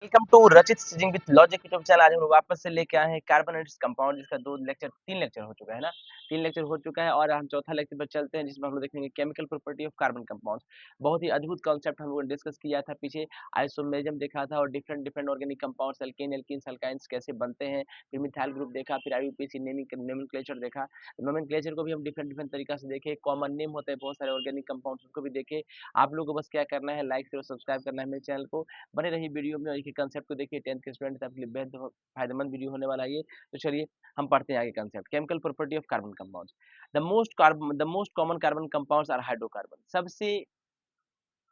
Welcome to रचित सिजिंग with logic YouTube channel. आज हम लोग वापस से लेके आए हैं कार्बन एंड कंपाउंड, जिसका तीन लेक्चर हो चुका है ना। तीन लेक्चर हो चुका है और हम चौथा लेक्चर पर चलते हैं, जिसमें हम लोग देखेंगे chemical property of carbon compounds. बहुत ही अद्भुत कॉन्सेप्ट हम लोगों ने डिस्कस किया था पीछे। आइसोमेरिज्म देखा था और different different organic compounds, alkane alkenes alkynes कैसे बनते हैं। फिर मिथाइल ग्रुप देखा, फिर आईयूपीएसी नोमेनक्लेचर देखा। नोमेनक्लेचर को भी हम डिफरेंट डिफरेंट तरीका से देखे। कॉमन नेम होता है बहुत सारे ऑर्गेनिक कंपाउंड्स, उसको भी देखे। आप लोगों को बस क्या करना है, लाइक और सब्सक्राइब करना है मेरे चैनल को। बने रहिए वीडियो में और एक कंसेप्ट को देखिए। 10th के स्टूडेंट आपके लिए बेहद फायदेमंद वीडियो होने वाला है ये। तो चलिए हम पढ़ते हैं आगे concept. Chemical property of carbon compounds. The most common carbon compounds are hydrocarbon. सबसे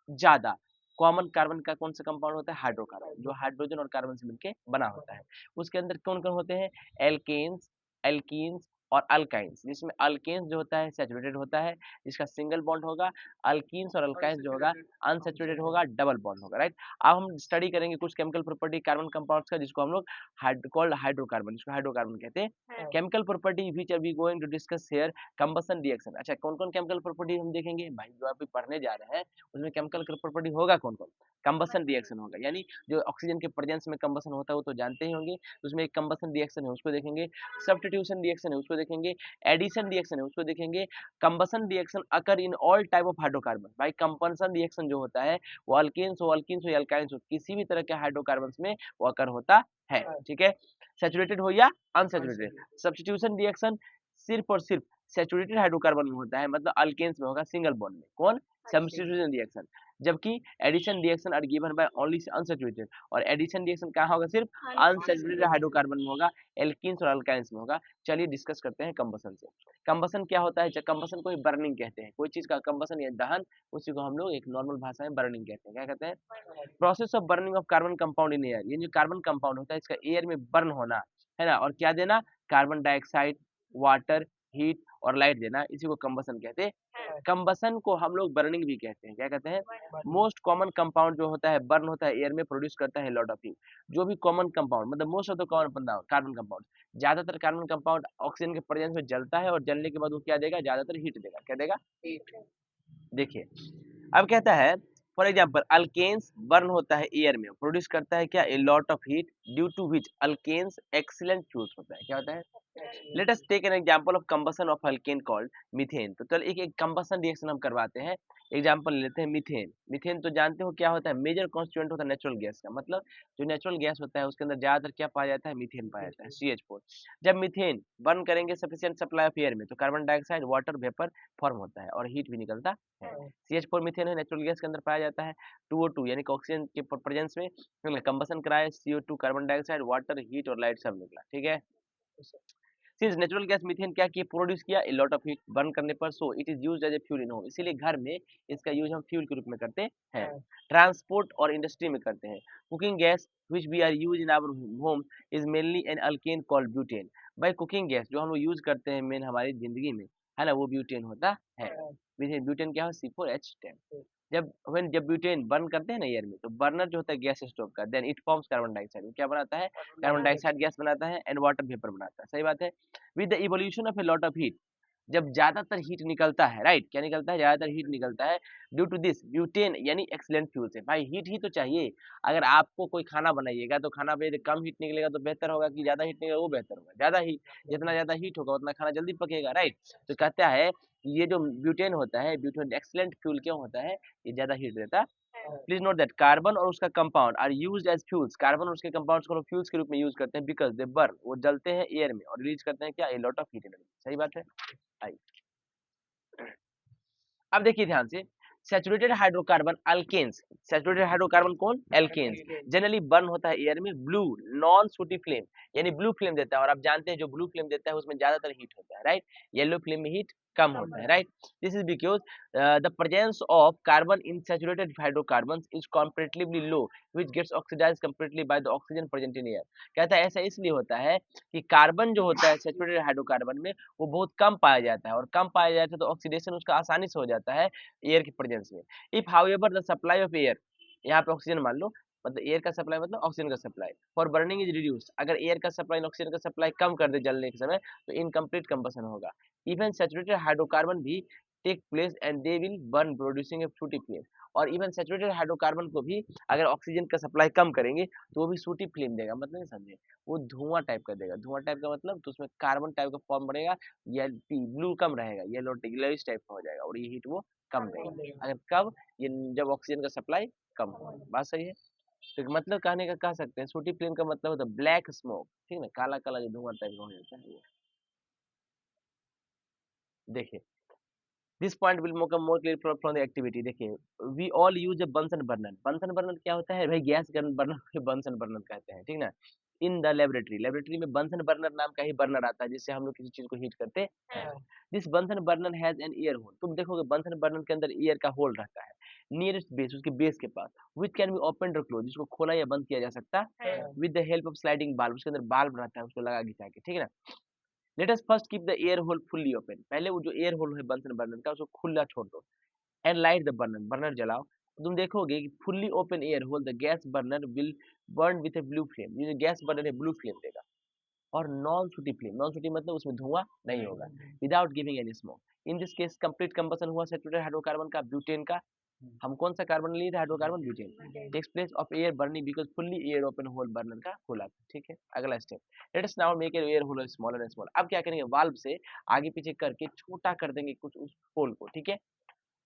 ज्यादा कॉमन कार्बन का कौन सा कंपाउंड होता है? हाइड्रोकार्बन, जो हाइड्रोजन और कार्बन से मिलकर बना होता है। उसके अंदर कौन कौन होते हैं? एल्केन्स, एल्कीन्स और अल्काइंस। जिसमें अल्केन्स जो होता है सैचुरेटेड होता है, जिसका सिंगल बॉन्ड होगा। अल्कीन्स और अल्काइंस जो होगा अनसैचुरेटेड होगा, डबल बॉन्ड होगा। राइट। अब हम स्टडी करेंगे कुछ केमिकल प्रॉपर्टी कार्बन कंपाउंड्स का, जिसको हम लोग हाइड्रोकार्बन, जिसको हाइड्रोकार्बन कहते हैं। Chemical property which are we going to discuss here. Combustion reaction. अच्छा, कौन कौन केमिकल प्रॉपर्टी हम देखेंगे भाई, जो आप पढ़ने जा रहे हैं उसमें केमिकल प्रॉपर्टी होगा कौन कौन? कंबसन रिएक्शन होगा, यानी जो ऑक्सीजन के प्रेजेंस में कंबसन होता है वो तो जानते ही होंगे। तो उसमें एक कंबसन रिएक्शन है, उसको देखेंगे। सब्स्टिट्यूशन रिएक्शन है, उसको देखेंगे। एडिशन रिएक्शन है, उसको देखेंगे। Combustion reaction occur in all type of hydrocarbon. भाई कंबसन रिएक्शन जो होता है वो अल्केन्स हो या अल्काइंस हो, किसी भी तरह के हाइड्रोकार्बन में वो अकर होता है। ठीक है, सैचुरेटेड हो या अनसैचुरेटेड। सब्स्टिट्यूशन रिएक्शन सिर्फ और सिर्फ सैचुरेटेड हाइड्रोकार्बन में होता है, मतलब अल्केन्स में होगा सिंगल बॉन्ड में। कौन? Substitution reaction. जबकि addition reaction are given by only unsaturated, और एडिशन रिएक्शन कहाँ होगा? सिर्फ अनसैचुरेटेड हाइड्रोकार्बन में होगा, एल्कीन्स और अल्काइंस में होगा। चलिए डिस्कस करते हैं कंबसन से। कंबसन क्या होता है? कंबसन को बर्निंग कहते हैं। कोई चीज का कंबसन या दहन, उसी को हम लोग एक नॉर्मल भाषा में बर्निंग कहते हैं। क्या कहते हैं? Process of burning of carbon compound in air. ये जो कार्बन कंपाउंड होता है इसका एयर में बर्न होना है ना, और क्या देना? कार्बन डाइऑक्साइड, वाटर, हीट और लाइट देना, इसी को कंबसन कहते हैं। कंबसन को हम लोग बर्निंग भी कहते हैं। क्या कहते हैं? मोस्ट कॉमन कंपाउंड जो होता है बर्न होता है एयर में, प्रोड्यूस करता है लॉट ऑफ हीट। जो भी कॉमन कंपाउंड, मतलब most of the common carbon compound, ज्यादातर कार्बन कंपाउंड ऑक्सीजन के प्रेजेंस में जलता है और जलने के बाद वो क्या देगा? ज्यादातर हीट देगा। क्या देगा? हीट। देखिए अब कहता है, फॉर एग्जाम्पल अल्केन्स बर्न होता है एयर में, प्रोड्यूस करता है क्या? A lot of heat, due to which alkanes excellent fuels होता है। क्या होता है? Let us take an example of combustion of alkane called methane. तो चल एक एक कंबसन रिएक्शन हम करवाते हैं। एग्जांपल लेते हैं मीथेन। मीथेन तो जानते हो क्या होता है? मेजर कॉन्स्टिट्यूएंट होता है नेचुरल गैस का। मतलब जो नेचुरल गैस होता है उसके अंदर ज्यादातर क्या पाया जाता है? मीथेन पाया जाता है, CH4। जब मीथेन बर्न करेंगे सफिशिएंट सप्लाई ऑफ एयर में, तो carbon dioxide, water vapour form होता है और हीट भी निकलता है। CH4 मीथेन है, नेचुरल गैस के अंदर पाया जाता है। 2O2 यानी कि ऑक्सीजन के प्रेजेंस में कंबसन कराए, CO2 carbon dioxide, water, heat और लाइट सब निकला। ठीक है। सिंस नेचुरल गैस मीथेन क्या किया? प्रोड्यूस किया a lot of heat burn करने पर, so it is used as a fuel in home. इसीलिए घर में इसका यूज हम फ्यूल के रूप में करते हैं। ट्रांसपोर्ट और इंडस्ट्री में करते हैं। Cooking gas which we are use in our home is mainly an alkane called butane. भाई कुकिंग गैस जो हम लोग यूज करते हैं मेन हमारी जिंदगी में, है ना, वो ब्यूटेन होता है। ब्यूटेन क्या है? C4H10। जब ब्यूटेन बर्न करते हैं ना एयर में, तो बर्नर जो होता है गैस स्टोव का, then it forms carbon dioxide. क्या बनाता है? कार्बन डाइऑक्साइड गैस बनाता है एंड वाटर वेपर बनाता है। सही बात है। With the evolution of A lot of heat, जब ज्यादातर हीट निकलता है, राइट, क्या निकलता है? ज्यादातर हीट निकलता है। ड्यू टू दिस ब्यूटेन यानी एक्सीलेंट फ्यूल से। भाई हीट ही तो चाहिए। अगर आपको कोई खाना बनाइएगा तो खाना पे कम हीट निकलेगा तो बेहतर होगा, कि ज्यादा हीट निकलेगा वो बेहतर होगा? ज्यादा हीट, जितना ज्यादा हीट होगा उतना खाना जल्दी पकेगा, राइट। तो कहता है ये जो ब्यूटेन होता है, ब्यूटेन एक्सीलेंट फ्यूल क्यों होता है? ये ज्यादा हीट देता है। प्लीज नोट दैट कार्बन और उसका compound are used as fuels. Carbon और उसके कंपाउंड्स को लोग फ्यूल्स के रूप में यूज करते हैं, बिकॉज दे बर्न, वो जलते हैं एयर में और रिलीज करते हैं क्या? A lot of heat energy. सही बात है। आई अब देखिए ध्यान से, saturated hydrocarbon alkanes. Saturated hydrocarbon कौन? एल्केन्स। जनरली बर्न होता है एयर में ब्लू नॉन सूटी फ्लेम, यानी ब्लू फ्लेम देता है। और आप जानते हैं जो ब्लू फ्लेम देता है उसमें ज्यादातर हीट होता है, राइट। येलो फ्लेम में हीट कम होता है, right. This is because the presence of carbon in saturated hydrocarbons is comparatively low which gets oxidized completely by the oxygen present in air। कहता है ऐसा इसलिए होता है कि कार्बन जो होता है सैचुरेटेड हाइड्रोकार्बन में वो बहुत कम पाया जाता है, और कम पाया जाता है तो ऑक्सीडेशन उसका आसानी से हो जाता है एयर की प्रेजेंस में। If however the supply of air, यहाँ पे ऑक्सीजन मान लो, मतलब एयर का सप्लाई मतलब ऑक्सीजन का supply, for burning is reduced, अगर एयर का सप्लाई ऑक्सीजन का सप्लाई कम कर दे जलने के समय, तो इनकम्प्लीट कंबसन होगा। इवन सैचुरेटेड हाइड्रोकार्बन भी take place and they will burn producing a fruity flame. और इवन सैचुरेटेड हाइड्रोकार्बन को भी अगर ऑक्सीजन का सप्लाई कम करेंगे तो वो भी सूटी फ्लेम देगा, मतलब नहीं समझे, वो धुआं टाइप का देगा। धुआं टाइप का मतलब तो उसमें कार्बन टाइप का फॉर्म बनेगा, या ब्लू कम रहेगा, येलोइश टाइप का हो जाएगा और ये हीट वो कम देगा। अगर कब, ये जब ऑक्सीजन का सप्लाई कम हो। बात सही है। तो मतलब कहने का कह सकते हैं सूटी फ्लेम का मतलब होता है ब्लैक स्मोक, ठीक है, काला काला जो धुआं टाइप का हो जाता है वो। देखिए, this point will make more clear from the activity. देखिए, we all use a Bunsen burner. Bunsen burner क्या होता है भाई? गैस बर्नर को बंसन बर्नर कहते हैं, ठीक ना। इन द लेबोरेटरी, लेबोरेटरी में बंसन बर्नर नाम का ही बर्नर आता है जिससे हम लोग किसी चीज को हीट करते हैं। This Bunsen burner has an air hole. तुम देखोगे बंसन बर्नर के अंदर एयर का होल रहता है नियरेस्ट बेस, उसके बेस के पास, विच कैन बी ओपन और क्लोज, जिसको खोला या बंद किया जा सकता है with the help of sliding बाल्ब। उसके अंदर बाल्ब रहता है, उसको लगा घिसा के, ठीक है ना। Let us first keep the air hole fully open. पहले वो जो एयर होल है बंसन बर्नर का उसको खुला छोड़ दो and light the burner. Burner जलाओ तो तुम देखोगे कि fully open air hole the gas burner will burn with a blue flame. ये जो गैस बर्नर है ब्लू फ्लेम देगा। और नॉन सूटी फ्लेम, नॉन सूटी मतलब उसमें धुआं नहीं होगा, without giving any smoke. In this case complete combustion हुआ सैचुरेटेड हाइड्रोकार्बन का, ब्यूटेन का। हम कौन सा कार्बन लिए थे? Hydrocarbon, butane. Takes place of air burning because fully air open hole burner का खुला था, ठीक है। अगला step, let us now make air hole smaller and smaller. अब क्या करेंगे? वाल्व से आगे पीछे करके छोटा कर देंगे कुछ उस होल को, ठीक है,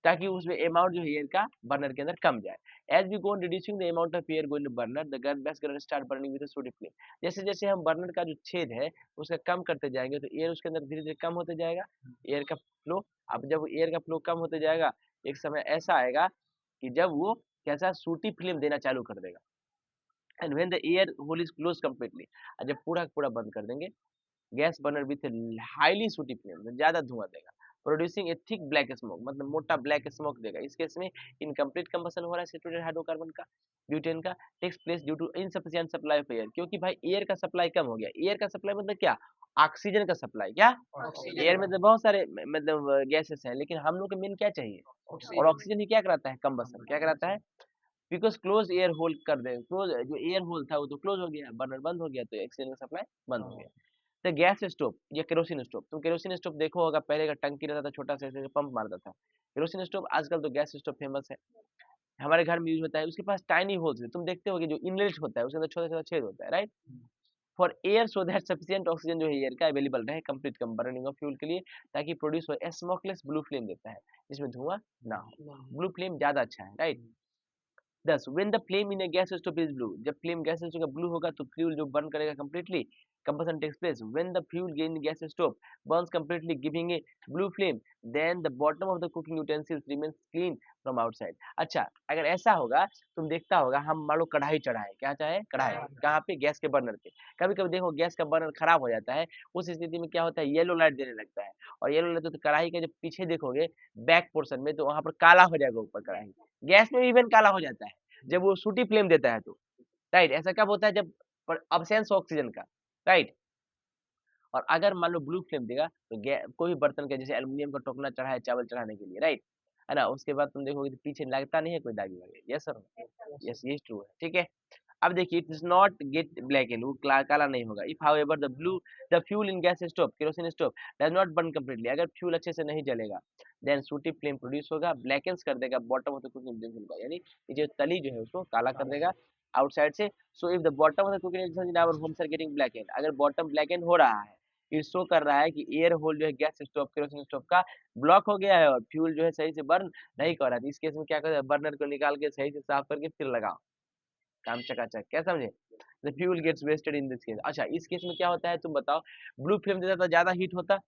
ताकि उसमें अमाउंट जो है एयर का बर्नर के अंदर कम जाए। As we go reducing the amount of air going to burner the gas gun start burning with sooty flame. जैसे जैसे हम बर्नर का जो छेद है उसका कम करते जाएंगे तो एयर उसके अंदर धीरे धीरे कम होते जाएगा, एयर का फ्लो। अब जब एयर का फ्लो कम होते जाएगा, एक समय ऐसा आएगा कि जब वो कैसा सूटी फ्लेम देना चालू कर देगा। And when the air hole is close completely, जब पूरा पूरा बंद कर देंगे, gas burner with highly sooty flame, ज्यादा धुआं देगा, producing a thick black smoke, मतलब मोटा ब्लैक स्मोक देगा। इस केस में इनकम्प्लीट कंबशन हो रहा है सैचुरेटेड हाइड्रोकार्बन का, ब्यूटेन का, takes place due to insufficient supply of air. क्योंकि भाई एयर का सप्लाई कम हो गया। एयर का सप्लाई मतलब क्या? ऑक्सीजन का सप्लाई। क्या? एयर में तो बहुत सारे मतलब गैसेस हैं, लेकिन हम लोग को मेन क्या चाहिए? और ऑक्सीजन ही क्या कराता है? कंबशन। क्या कराता है? बिकॉज क्लोज एयर होल कर दे, क्लोज जो एयर होल था वो तो क्लोज हो गया, बर्नर बंद हो गया, तो ऑक्सीजन का सप्लाई बंद हो गया। तो गैस स्टोव या केरोसिन स्टोव, तुम केरोसिन स्टोव देखो होगा, पहले का टंकी रहता था छोटा सा, ऐसे पंप मारता था। केरोसिन स्टोव, आजकल तो गैस स्टोव फेमस है, हमारे घर में यूज होता है। उसके पास टाइनी होल्स है, तुम देखते होगे जो इनलेट होता है उसके अंदर छोटा छोटा छेद होता है, right, for air, so that sufficient oxygen जो है एयर का अवेलेबल रहे complete come burning of fuel के लिए, ताकि प्रोड्यूस हो स्मोकलेस ब्लू फ्लेम देता है जिसमें धुआं ना हो। ब्लू फ्लेम ज्यादा अच्छा है, right. 10 when the flame in A gas stove is blue, जब फ्लेम गैस स्टोव का ब्लू होगा तो फ्यूल जो बर्न करेगा completely, combustion takes place when the fuel in gas stove burns completely giving a blue flame, then the bottom of the cooking utensils remains clean from outside। अच्छा, अगर ऐसा होगा, तुम देखता होगा हम मान लो कढ़ाई चढ़ाए, क्या चाहे कढ़ाई, कहाँ पे? गैस के बर्नर पे। कभी कभी देखो गैस का बर्नर खराब हो जाता है, उस स्थिति में क्या होता है? येलो लाइट देने लगता है, और येलो लाइट तो कढ़ाई के जब पीछे देखोगे बैक पोर्शन में, तो वहां पर काला हो जाएगा ऊपर कढ़ाई। गैस में भी इवन काला हो जाता है जब वो सूटी फ्लेम देता है तो, राइट। ऐसा कब होता है? जब अब्सेंस ऑक्सीजन का, राइट। और अगर मान लो ब्लू फ्लेम देगा तो कोई भी बर्तन का, जैसे एल्युमिनियम का टोकना चढ़ा है चावल चढ़ाने के लिए, राइट, है ना, उसके बाद तुम देखोगे तो पीछे लगता नहीं है कोई दागी वागी। यस सर, यस, ये ट्रू है, ठीक है। अब देखिए, it is not gate black and, वो काला नहीं होगा। If however the fuel in gas stove, kerosene stove, does not burn completely, अगर फ्यूल अच्छे से नहीं जलेगा, देन सूटी फ्लेम प्रोड्यूस होगा, ब्लैकेंस कर देगा bottom of the cooking utensil का, यानी ये जो तली जो है उसको काला कर देगा आउटसाइड से। So if the bottom of the cooking utensil in our homes are getting black end, अगर बॉटम ब्लैक एंड हो रहा है, ये शो कर रहा है कि एयर होल जो है गैस स्टोव, केरोसिन स्टोव का ब्लॉक हो गया है और फ्यूल जो है सही से बर्न नहीं कर रहा है। इस केस में क्या करते हैं? बर्नर को निकाल के सही से साफ करके फिर लगाओ, काम चकाचक। क्या समझे? The fuel gets wasted in this case. अच्छा, इस केस में क्या होता है तुम बताओ? ब्लू फ्लेम देता तो ज्यादा हीट होता।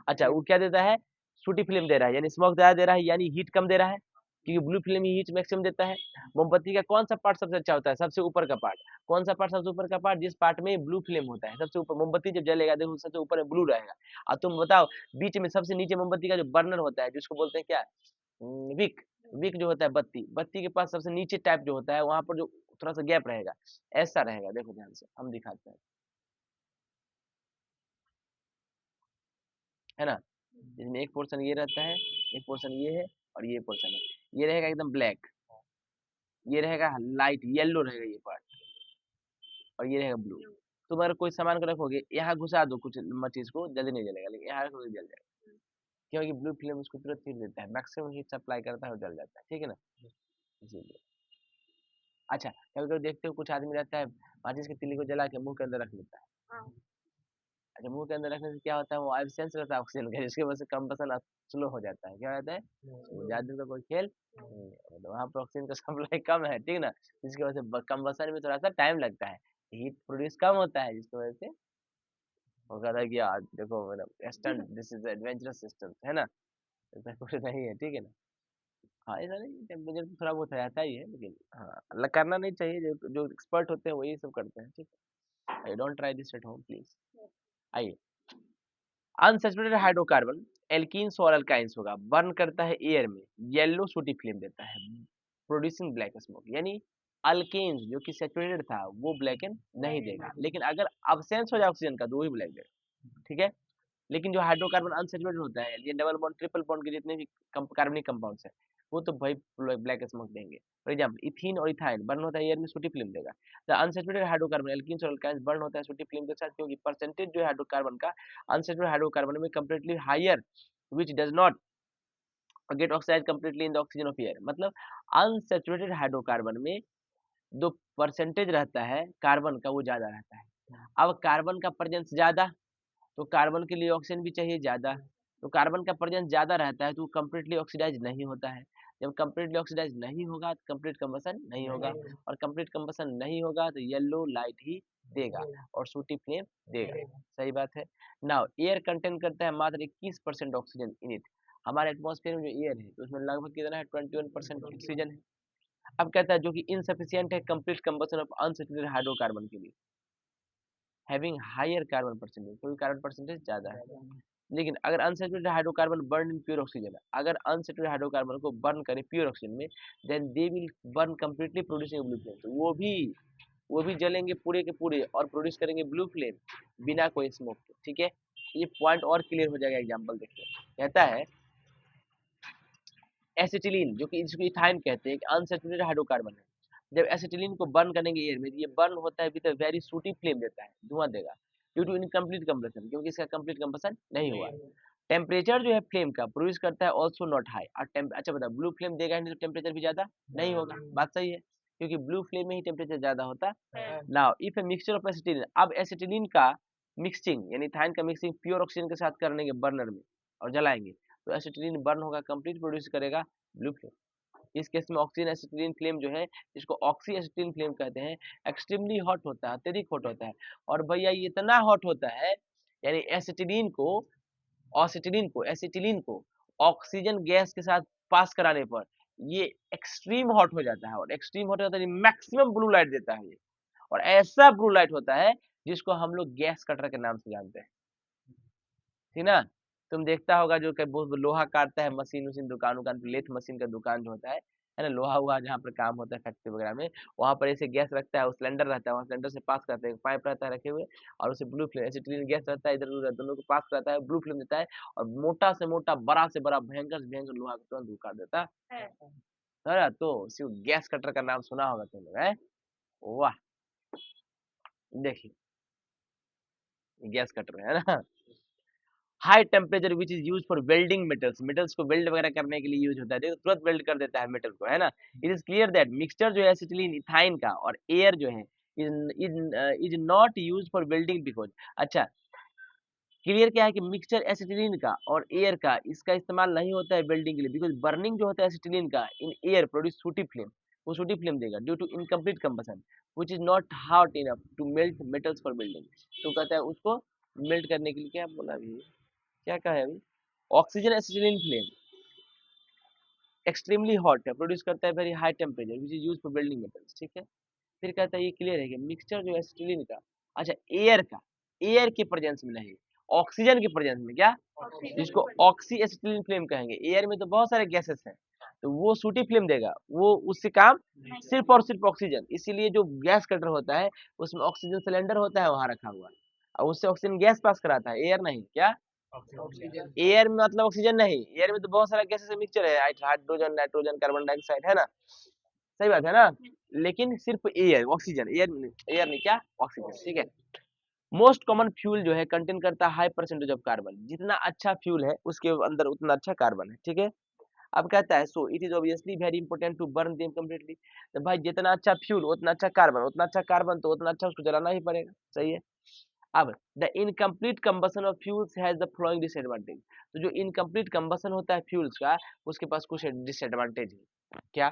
अच्छा, वो क्या देता है? सूटी फ्लेम दे रहा है, यानी स्मोक ज्यादा दे रहा है, यानी हीट कम दे रहा है, क्योंकि ब्लू फ्लेम ही हीट मैक्सिमम देता है। मोमबत्ती का कौन सा पार्ट सबसे अच्छा होता है? सबसे ऊपर का पार्ट। कौन सा पार्ट सबसे ऊपर का पार्ट? जिस पार्ट में ब्लू फ्लेम होता है सबसे ऊपर। मोमबत्ती जब जलेगा देखो सबसे ऊपर में ब्लू रहेगा। और तुम बताओ, बीच में सबसे नीचे मोमबत्ती का जो बर्नर होता है, जिसको बोलते हैं क्या? विक। विक जो होता है बत्ती, बत्ती के पास सबसे नीचे टाइप जो होता है, वहां पर जो थोड़ा सा गैप रहेगा, ऐसा रहेगा। देखो ध्यान से हम दिखाते हैं, है ना। इसमें एक पोर्शन ये रहता है, एक पोर्शन ये है, और ये पोर्शन है। ये रहेगा एकदम ब्लैक, ये रहेगा लाइट येलो रहेगा ये पार्ट, और ये रहेगा ब्लू। तुम अगर कोई सामान को रखोगे यहाँ घुसा दो कुछ चीज को, जल्दी नहीं जलेगा, लेकिन यहाँ रखोगे जल जाएगा, क्योंकि ब्लू फ्लेम उसको तुरंत हीट देता है, मैक्सिमम हीट सप्लाई करता है और जल जाता है, ठीक है ना। इसीलिए। अच्छा, कभी-कभी देखते हो कुछ आदमी रहता है, माचिस की तीली को जला के मुँह के अंदर रख लेता है। हाँ। अच्छा, मुँह के अंदर रखने से क्या होता है, वो एब्सेंस रहता है ऑक्सीजन का, जिसकी वजह से कंबसन स्लो हो जाता है। क्या हो जाता है? जादू का कोई खेल नहीं है, मतलब वहाँ पर ऑक्सीजन का सप्लाई कम है, ठीक ना? जिसकी वजह से कंबसन में थोड़ा-सा टाइम लगता है। हीट प्रोड्यूस कम होता है, जिसकी वजह से वो कहता है कि यार देखो मतलब stunt this is adventurous system, है ना? ऐसा कुछ नहीं है, ठीक है ना? हाँ, ऐसा नहीं टेम्परेचर तो थोड़ा बहुत रहता ही है, लेकिन हाँ, करना नहीं चाहिए, जो जो एक्सपर्ट होते हैं वही सब करते हैं, ठीक है? Don't try this at home please. आइए, अनसैचुरेटेड हाइड्रोकार्बन एल्कीन्स और अल्काइन्स होगा, बर्न करता है एयर में, येलो सूटी फ्लेम देता है, प्रोड्यूसिंग ब्लैक स्मोक। यानी अल्केन्स जो कि सैचुरेटेड था वो ब्लैकन नहीं देगा, लेकिन अगर अब्सेंस हो जाए ऑक्सीजन का तो वही ब्लैक देगा, ठीक है? लेकिन जो हाइड्रोकार्बन अनसैचुरेटेड होता है, ये डबल बॉन्ड ट्रिपल बॉन्ड के जितने भी कार्बनिक कंपाउंड्स हैं, वो तो भाई ब्लैक स्मोक देंगे। फॉर एग्जांपल इथीन और इथाइन बर्न होता है एयर में, सूटी फिल्म देगा। द अनसैचुरेटेड हाइड्रोकार्बन एल्कीन्स और अल्काइन्स बर्न होता है सूटी फिल्म के साथ, क्योंकि परसेंटेज जो है हाइड्रोकार्बन का अनसैचुरेटेड हाइड्रोकार्बन में completely higher, which does not get oxide completely in the oxygen of air. मतलब अनसैचुरेटेड हाइड्रोकार्बन में जो परसेंटेज रहता है कार्बन का वो ज्यादा रहता है। अब कार्बन का प्रेजेंस ज्यादा, तो कार्बन के लिए ऑक्सीजन भी चाहिए ज़्यादा, तो कार्बन का प्रेजेंस ज़्यादा रहता है तो वो कंप्लीटली ऑक्सीडाइज़ नहीं होता है। जब कंप्लीटली ऑक्सीडाइज़ नहीं होगा तो कंप्लीट कंबशन नहीं होगा, और कंप्लीट कंबशन नहीं होगा तो येलो लाइट ही देगा और सूटी फ्लेम देगा। सही बात है। नाउ एयर कंटेन करता है मात्र 21% ऑक्सीजन इन इट। हमारे एटमॉस्फेयर में जो एयर है तो उसमें लगभग कितना है, 21% ऑक्सीजन है। अब कहता है जो कि इनसफिशिएंट है complete combustion of unsaturated hydrocarbon के लिए, हैविंग हायर कार्बन परसेंटेज, क्योंकि कार्बन परसेंटेज ज़्यादा है। लेकिन अगर unsaturated hydrocarbon burn in pure oxygen, अगर अनसैचुरेटेड हाइड्रोकार्बन को बर्न करें प्योर ऑक्सीजन में, then they will burn completely producing blue flame. तो वो भी जलेंगे पूरे के पूरे और प्रोड्यूस करेंगे ब्लू फ्लेम बिना कोई स्मोक के, ठीक है? ये पॉइंट और क्लियर हो जाएगा, एग्जांपल देखिए। कहता है एसिटिलीन जो कि इसको इथाइन कहते हैं, एक अनसैचुरेटेड हाइड्रोकार्बन है। जब एसिटिलीन को बर्न करेंगे एयर में, तो ये बर्न होता है विद अ वेरी सूटी फ्लेम देता है, धुआं देगा, ड्यू टू इनकम्प्लीट कंबशन, क्योंकि इसका कंप्लीट कंबशन नहीं हुआ। टेम्परेचर जो है फ्लेम का प्रोड्यूस करता है ऑल्सो नॉट हाई, और अच्छा बता ब्लू फ्लेम देगा ही नहीं तो टेम्परेचर भी ज्यादा नहीं होगा, बात सही है, क्योंकि ब्लू फ्लेम में ही टेम्परेचर ज्यादा होता है। Now if a mixture of acetylene, अब एसिटिलीन का मिक्सिंग यानी इथाइन का मिक्सिंग प्योर ऑक्सीजन के साथ करेंगे बर्नर में और जलाएंगे, तो एसिटिलीन बर्न होगा, कंप्लीट प्रोड्यूस करेगा ब्लू फ्लेम। इस केस में ऑक्सीजन एसिटिलीन फ्लेम जो है, जिसको ऑक्सी एसिटिलीन फ्लेम कहते हैं, एक्सट्रीमली हॉट होता है, अत्यधिक हॉट होता है। और भैया ये इतना हॉट होता है, यानी एसिटिलीन को ऑक्सीजन गैस के साथ पास कराने पर ये एक्सट्रीम हॉट हो जाता है, और एक्सट्रीम हॉट होता है मैक्सिमम ब्लू लाइट देता है ये, और ऐसा ब्लू लाइट होता है जिसको हम लोग गैस कटर के नाम से जानते हैं, ठीक ना? तुम देखता होगा जो कि वो लोहा काटता है, मशीन उशीन दुकान उकान पे, लेथ मशीन का दुकान जो होता है ना, लोहा वुहा जहाँ पर काम होता है फैक्ट्री वगैरह में, वहाँ पर ऐसे गैस रखता है, वो सिलेंडर रहता है, वहाँ सिलेंडर से पास करते हैं, पाइप रहता है रखे हुए, और उसे ब्लू फ्लेम एसिटिलीन गैस रहता है, इधर उधर दोनों को पास कराता है, ब्लू फ्लेम देता है, और मोटा से मोटा बड़ा से बड़ा भयंकर से भयंकर लोहा को तुरंत उखाड़ देता है ना। तो सिर्फ गैस कटर का नाम सुना होगा तुम लोग है। वाह, देखिए गैस कटर है ना। High temperature which is use for welding metals, metals को वेल्ड वगैरह करने के लिए यूज होता है, देखो तुरंत वेल्ड कर देता है मेटल को, है ना। It is clear that mixture जो है एसिटिलीन इथाइन का और एयर जो है is not use for welding because, अच्छा क्लियर क्या है कि मिक्सचर एसिटिलीन का और एयर का इसका इस्तेमाल नहीं होता है वेल्डिंग के लिए, बिकॉज बर्निंग जो होता है एसिटिलीन का in air produce sooty flame, वो सूटी फ्लेम देगा due to incomplete combustion which is not hot enough to melt metals for welding. तो कहता है उसको मेल्ट करने के लिए क्या बोला अभी, क्या कहा है अभी, oxygen acetylene flame extremely hot है, प्रोड्यूस करता है very high temperature which is use for building metals, ठीक है। फिर कहता है ये क्लियर है कि मिक्सचर जो एसिटिलीन का, अच्छा एयर का, एयर के प्रेजेंस में नहीं, ऑक्सीजन के प्रेजेंस में, क्या जिसको ऑक्सी एसिटिलीन फ्लेम कहेंगे, एयर में तो बहुत सारे गैसेस हैं, तो वो सूटी फ्लेम देगा, वो उससे काम सिर्फ और सिर्फ ऑक्सीजन, इसीलिए जो गैस कटर होता है उसमें ऑक्सीजन सिलेंडर होता है वहां रखा हुआ, और उससे ऑक्सीजन गैस पास कराता है, एयर नहीं, क्या एयर में मतलब ऑक्सीजन नहीं, एयर में तो बहुत सारा गैसेस मिक्सचर है, हाइड्रोजन नाइट्रोजन कार्बन डाइऑक्साइड, है ना, सही बात है ना। लेकिन सिर्फ एयर, ऑक्सीजन एयर नहीं, क्या ऑक्सीजन, ठीक है। मोस्ट कॉमन फ्यूल जो है कंटेन करता है हाई परसेंटेज ऑफ कार्बन, जितना अच्छा फ्यूल है उसके अंदर उतना अच्छा कार्बन है, ठीक है। अब कहता है so it is obviously very important to burn them completely. तो भाई जितना अच्छा फ्यूल उतना अच्छा कार्बन, उतना अच्छा कार्बन तो उतना अच्छा उसको जलाना ही पड़ेगा, सही है। अब the incomplete combustion of fuels has the following disadvantage. तो जो इनकम्प्लीट कंबसन होता है फ्यूल्स का, उसके पास कुछ डिसएडवांटेज है। क्या?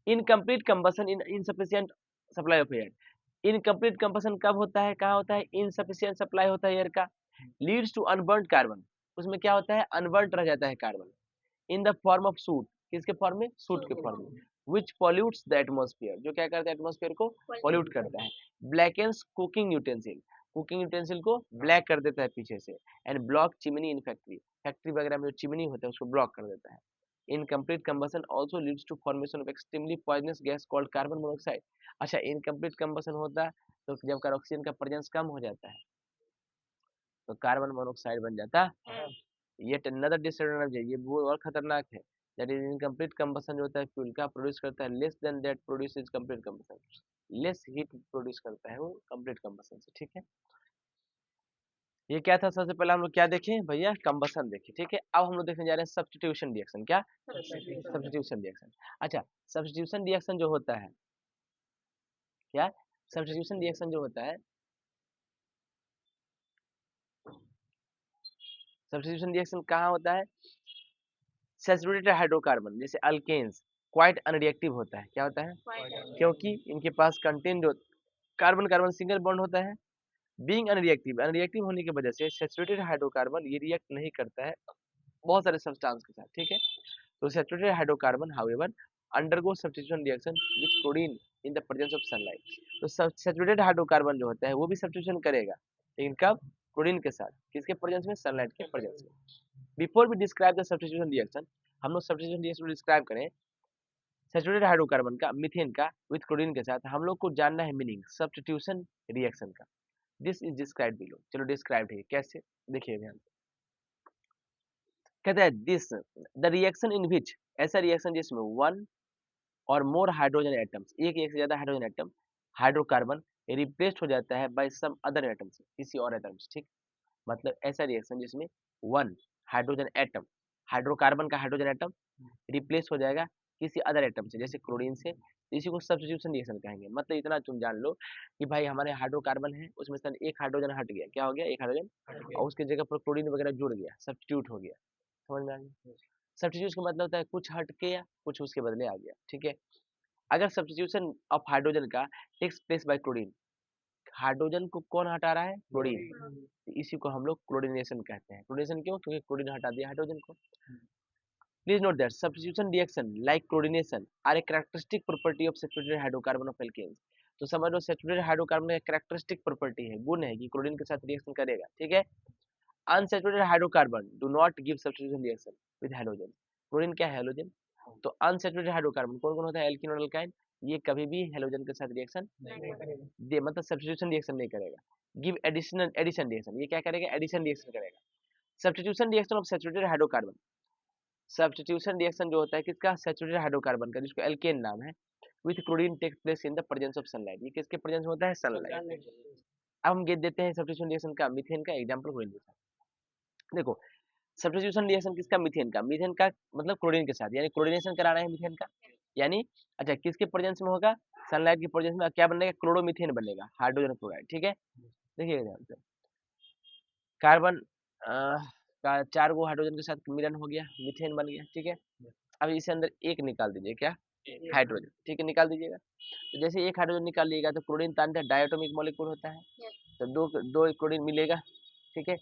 Incomplete combustion in insufficient supply of air. Incomplete combustion कब होता है, कहाँ होता है? इनसफिशिएंट सप्लाई होता है एयर का, लीड्स टू अनबर्न्ड कार्बन। उसमें क्या होता है? अनबर्न्ड रह जाता है carbon in the form of suit. किसके फॉर्म में? सूट के फॉर्म में। विच पॉल्यूट्स द एटमॉस्फेयर, जो क्या करता है? एटमॉस्फेयर को पॉल्यूट करता है। ब्लैकेंस कुकिंग यूटेंसिल, कुकिंग यूटेंसिल को ब्लैक कर देता है पीछे से। And block chimney in factory, factory वगैरह में जो चिमनी होता है उसको ब्लॉक कर देता है। Incomplete combustion also leads to formation of extremely poisonous gas called carbon monoxide. अच्छा, इनकम्प्लीट कंबसन होता है तो जब ऑक्सीजन का प्रेजेंस कम हो जाता है तो कार्बन मोनोऑक्साइड बन जाता है। येट अनदर डिसएडवांटेज, ये वो और खतरनाक है, दैट इज इनकम्प्लीट कंबसन जो होता है फ्यूल का प्रोड्यूस करता है less than that produces complete combustion, less heat produce करता है वो कंप्लीट कंबसन से, ठीक है। ये क्या था? सबसे पहले हम लोग क्या देखें भैया? कंबसन देखें, ठीक है। अब हम लोग देखने जा रहे हैं सब्स्टिट्यूशन रिएक्शन। क्या? Substitution reaction. अच्छा, सब्स्टिट्यूशन रिएक्शन जो होता है, क्या? सब्स्टिट्यूशन रिएक्शन जो होता है, सब्स्टिट्यूशन रिएक्शन कहाँ होता है? सैचुरेटेड हाइड्रोकार्बन जैसे अल्केन्स क्वाइट अनरिएक्टिव होता है। क्या होता है? क्योंकि इनके पास कंटेन जो कार्बन कार्बन सिंगल बॉन्ड होता है। बीइंग अनरिएक्टिव, अनरिएक्टिव होने की वजह से सैचुरेटेड हाइड्रोकार्बन ये रिएक्ट नहीं करता है बहुत सारे सब्सटेंस के साथ, ठीक है। तो saturated hydrocarbon however undergo substitution reaction with chlorine in the presence of sunlight. तो सैचुरेटेड हाइड्रोकार्बन जो होता है वो भी सब्स्टिट्यूशन करेगा, लेकिन कब? क्लोरीन के साथ। किसके प्रेजेंस में? सनलाइट के प्रेजेंस में। Before we describe the substitution reaction, हम लोग सब्स्टिट्यूशन रिएक्शन को डिस्क्राइब करें सैचुरेटेड हाइड्रोकार्बन का, मीथेन का विथ क्लोरीन के साथ, हम लोग को जानना है मीनिंग सब्स्टिट्यूशन रिएक्शन का। This is describe below. चलो डिस्क्राइब है कैसे, देखिए ध्यान। कहता है this the reaction in which, ऐसा रिएक्शन जिसमें वन और मोर हाइड्रोजन एटम्स, एक से ज्यादा हाइड्रोजन एटम हाइड्रोकार्बन रिप्लेस्ड हो जाता है बाय सम अदर एटम्स, किसी और एटम्स, ठीक। मतलब ऐसा रिएक्शन जिसमें वन हाइड्रोजन एटम, हाइड्रोकार्बन का हाइड्रोजन एटम रिप्लेस हो जाएगा किसी अदर एटम से, जैसे क्लोरीन से, तो इसी को सब्स्टिट्यूशन रिएक्शन कहेंगे। मतलब इतना तुम जान लो कि भाई हमारे हाइड्रोकार्बन है उसमें से एक हाइड्रोजन हट गया, क्या हो गया? एक हाइड्रोजन, और उसके जगह पर क्लोरीन वगैरह जुड़ गया, सब्स्टिट्यूट हो गया। समझ में आ गया? सब्स्टिट्यूट का मतलब होता है कुछ हट के या कुछ उसके बदले आ गया, ठीक है। अगर सब्स्टिट्यूशन ऑफ हाइड्रोजन का takes place by chlorine, hydrogen को कौन हटा रहा है? क्लोरीन। तो इसी को हम लोग क्लोरीनेशन कहते हैं। क्लोरीनेशन क्यों? क्योंकि क्लोरीन हटा दिया हाइड्रोजन को। Please note that substitution reaction like chlorination are a characteristic property of saturated hydrocarbon of alkanes। तो समझ लो सैचुरेटेड हाइड्रोकार्बन का कैरेक्टरिस्टिक प्रॉपर्टी है, गुण है कि क्लोरीन के साथ रिएक्शन करेगा, ठीक है। Unsaturated hydrocarbon do not give substitution reaction with halogen. Chlorine क्या है? हैलोजन। तो अनसैचुरेटेड हाइड्रोकार्बन कौन कौन होता है? एल्कीन और एल्काइन, ये कभी भी हैलोजन के साथ रिएक्शन दे मतलब सब्स्टिट्यूशन रिएक्शन नहीं करेगा। गिव एडिशनल एडिशन रिएक्शन, ये क्या करेगा? एडिशन रिएक्शन करेगा। Substitution reaction of saturated hydrocarbon, substitution reaction जो होता है किसका? सैचुरेटेड हाइड्रोकार्बन का, जिसको एल्केन नाम है, with chlorine takes place in the presence of sunlight. ये किसके प्रेजेंस में होता है? सनलाइट। अब हम गेट देते हैं सब्स्टिट्यूशन रिएक्शन का, मीथेन का एग्जांपल क्लोरीन के साथ। देखो सब्स्टिट्यूशन रिएक्शन किसका? मीथेन का। मीथेन का मतलब क्लोरीन के साथ, यानी क्लोरीनेशन करा रहे हैं मीथेन का, यानी अच्छा किसके प्रेजेंस में होगा? सनलाइट के प्रेजेंस में। क्या बनेगा? क्लोरोमीथेन बनेगा, हाइड्रोजन क्लोराइड, ठीक है। देखिए ध्यान से, कार्बन का 4 गो हाइड्रोजन के साथ मिलन हो गया, मीथेन बन गया, ठीक है। अब इसे अंदर एक निकाल दीजिए, क्या? हाइड्रोजन, ठीक है, निकाल दीजिएगा। तो जैसे एक हाइड्रोजन निकाल लीजिएगा तो क्लोरीन तांत्रिक डायटोमिक मॉलिक्यूल होता है, तो दो दो क्लोरीन मिलेगा, ठीक है।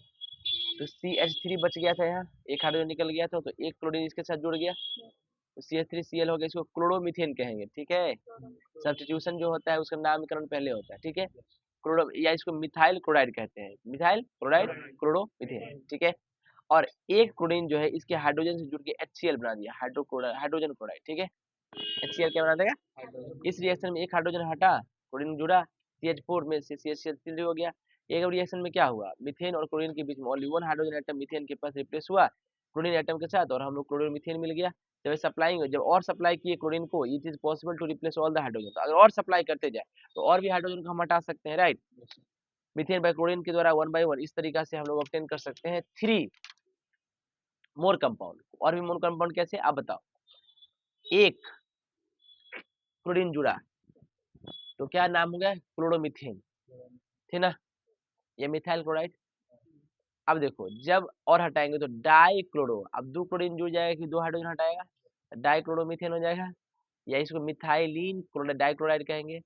तो CH3 बच गया था यहाँ, एक हाइड्रोजन निकल गया था तो एक क्लोरीन इसके साथ जुड़ गया, तो CH3Cl हो गया, इसको क्लोरोमीथेन कहेंगे, ठीक है। सब्स्टिट्यूशन जो होता है उसका नामकरण पहले होता है, ठीक है। क्लोरो या इसको मिथाइल क्लोराइड कहते हैं, मिथाइल क्लोराइड क्लोरोमीथेन, ठीक है। और एक क्लोरीन जो है इसके हाइड्रोजन से जुड़ के HCl बना दिया, हाइड्रोजन क्लोराइड, ठीक है। HCl क्या बना देगा? इस रिएक्शन में एक हाइड्रोजन हटा, क्लोरीन जुड़ा, CH4 में से CH3 हो गया। एक रिएक्शन में क्या हुआ? मीथेन और क्लोरीन के बीच में only one hydrogen atom methane के पास रिप्लेस हुआ क्लोरीन एटम के साथ, और हम लोग क्लोरीन मीथेन मिल गया। जब और सप्लाई किए क्लोरीन को, it is possible to replace all the hydrogen. तो अगर और सप्लाई करते जाए तो और भी हाइड्रोजन को हम हटा सकते हैं, राइट। मीथेन बाय क्लोरीन के द्वारा वन बाय वन इस तरीका से हम लोग ऑब्टेन कर सकते हैं 3 मोर कंपाउंड, और भी मोर कंपाउंड कैसे आप बताओ। एक क्लोरीन जुड़ा तो क्या नाम हो गया, क्लोरोमीथेन, थे ना, ये मिथाइल क्लोराइड। अब देखो जब और हटाएंगे तो डाइक्लोरो, अब दो क्लोरीन जुड़ जाएगा कि दो हाइड्रोजन हटाएगा, डाइक्लोरोमीथेन हो जाएगा, या इसको मिथाइलिन क्लोराइड डाइक्लोराइड कहेंगे,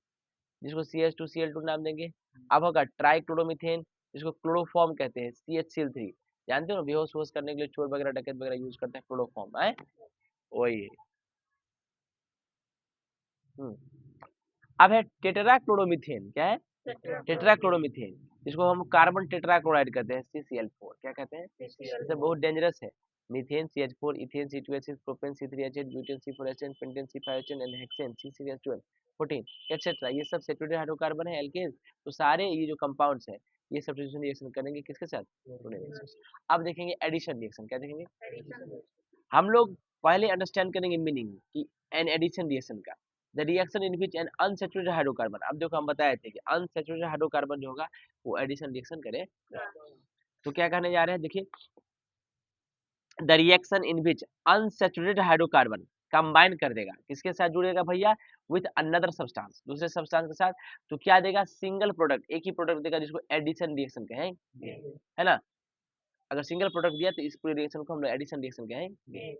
जिसको CH2Cl2 नाम देंगे। अब होगा ट्राइक्लोरोमीथेन, जिसको क्लोरोफॉर्म कहते हैं, CHCl3, जानते हो ना, बेहोश होश करने के लिए चोर वगैरह डकैत वगैरह यूज करते हैं क्लोरोफॉर्म है, वही। हम्म। अब है टेट्राक्लोरोमीथेन, क्या है, टेट्राक्लोरोमीथेन, जिसको हम कार्बन टेट्राक्लोराइड कहते हैं, CCl4, क्या कहते हैं, ये बहुत डेंजरस है। Methane CH4, ethane C2H6, propane C3H8, butane C4H10, pentane C5H10 and hexane C6H12, 14 etcetera, ये सब सैचुरेटेड हाइड्रोकार्बन है, एल्केन। तो सारे ये जो कंपाउंड्स है ये सब्स्टिट्यूशन रिएक्शन करेंगे किसके साथ, क्लोरीन रिएक्शन। अब देखेंगे एडिशन रिएक्शन, क्या देखेंगे, हम लोग पहले अंडरस्टैंड करेंगे मीनिंग कि एन एडिशन रिएक्शन का, the reaction in which N unsaturated hydrocarbon, अब देखो हम बताए थे कि अनसैचुरेटेड हाइड्रोकार्बन जो होगा वो एडिशन रिएक्शन करे। तो क्या कहने जा रहे हैं, देखिए, the reaction in which unsaturated hydrocarbon combine कर देगा, किसके साथ जुड़ेगा भैया, विथ अनदर सब्सटेंस, दूसरे सब्सटेंस के साथ, तो क्या देगा, सिंगल प्रोडक्ट, एक ही प्रोडक्ट देगा, जिसको एडिशन रिएक्शन कहेंगे, है ना। अगर सिंगल प्रोडक्ट दिया तो इस पूरे रिएक्शन को हम लोग एडिशन रिएक्शन कहेंगे।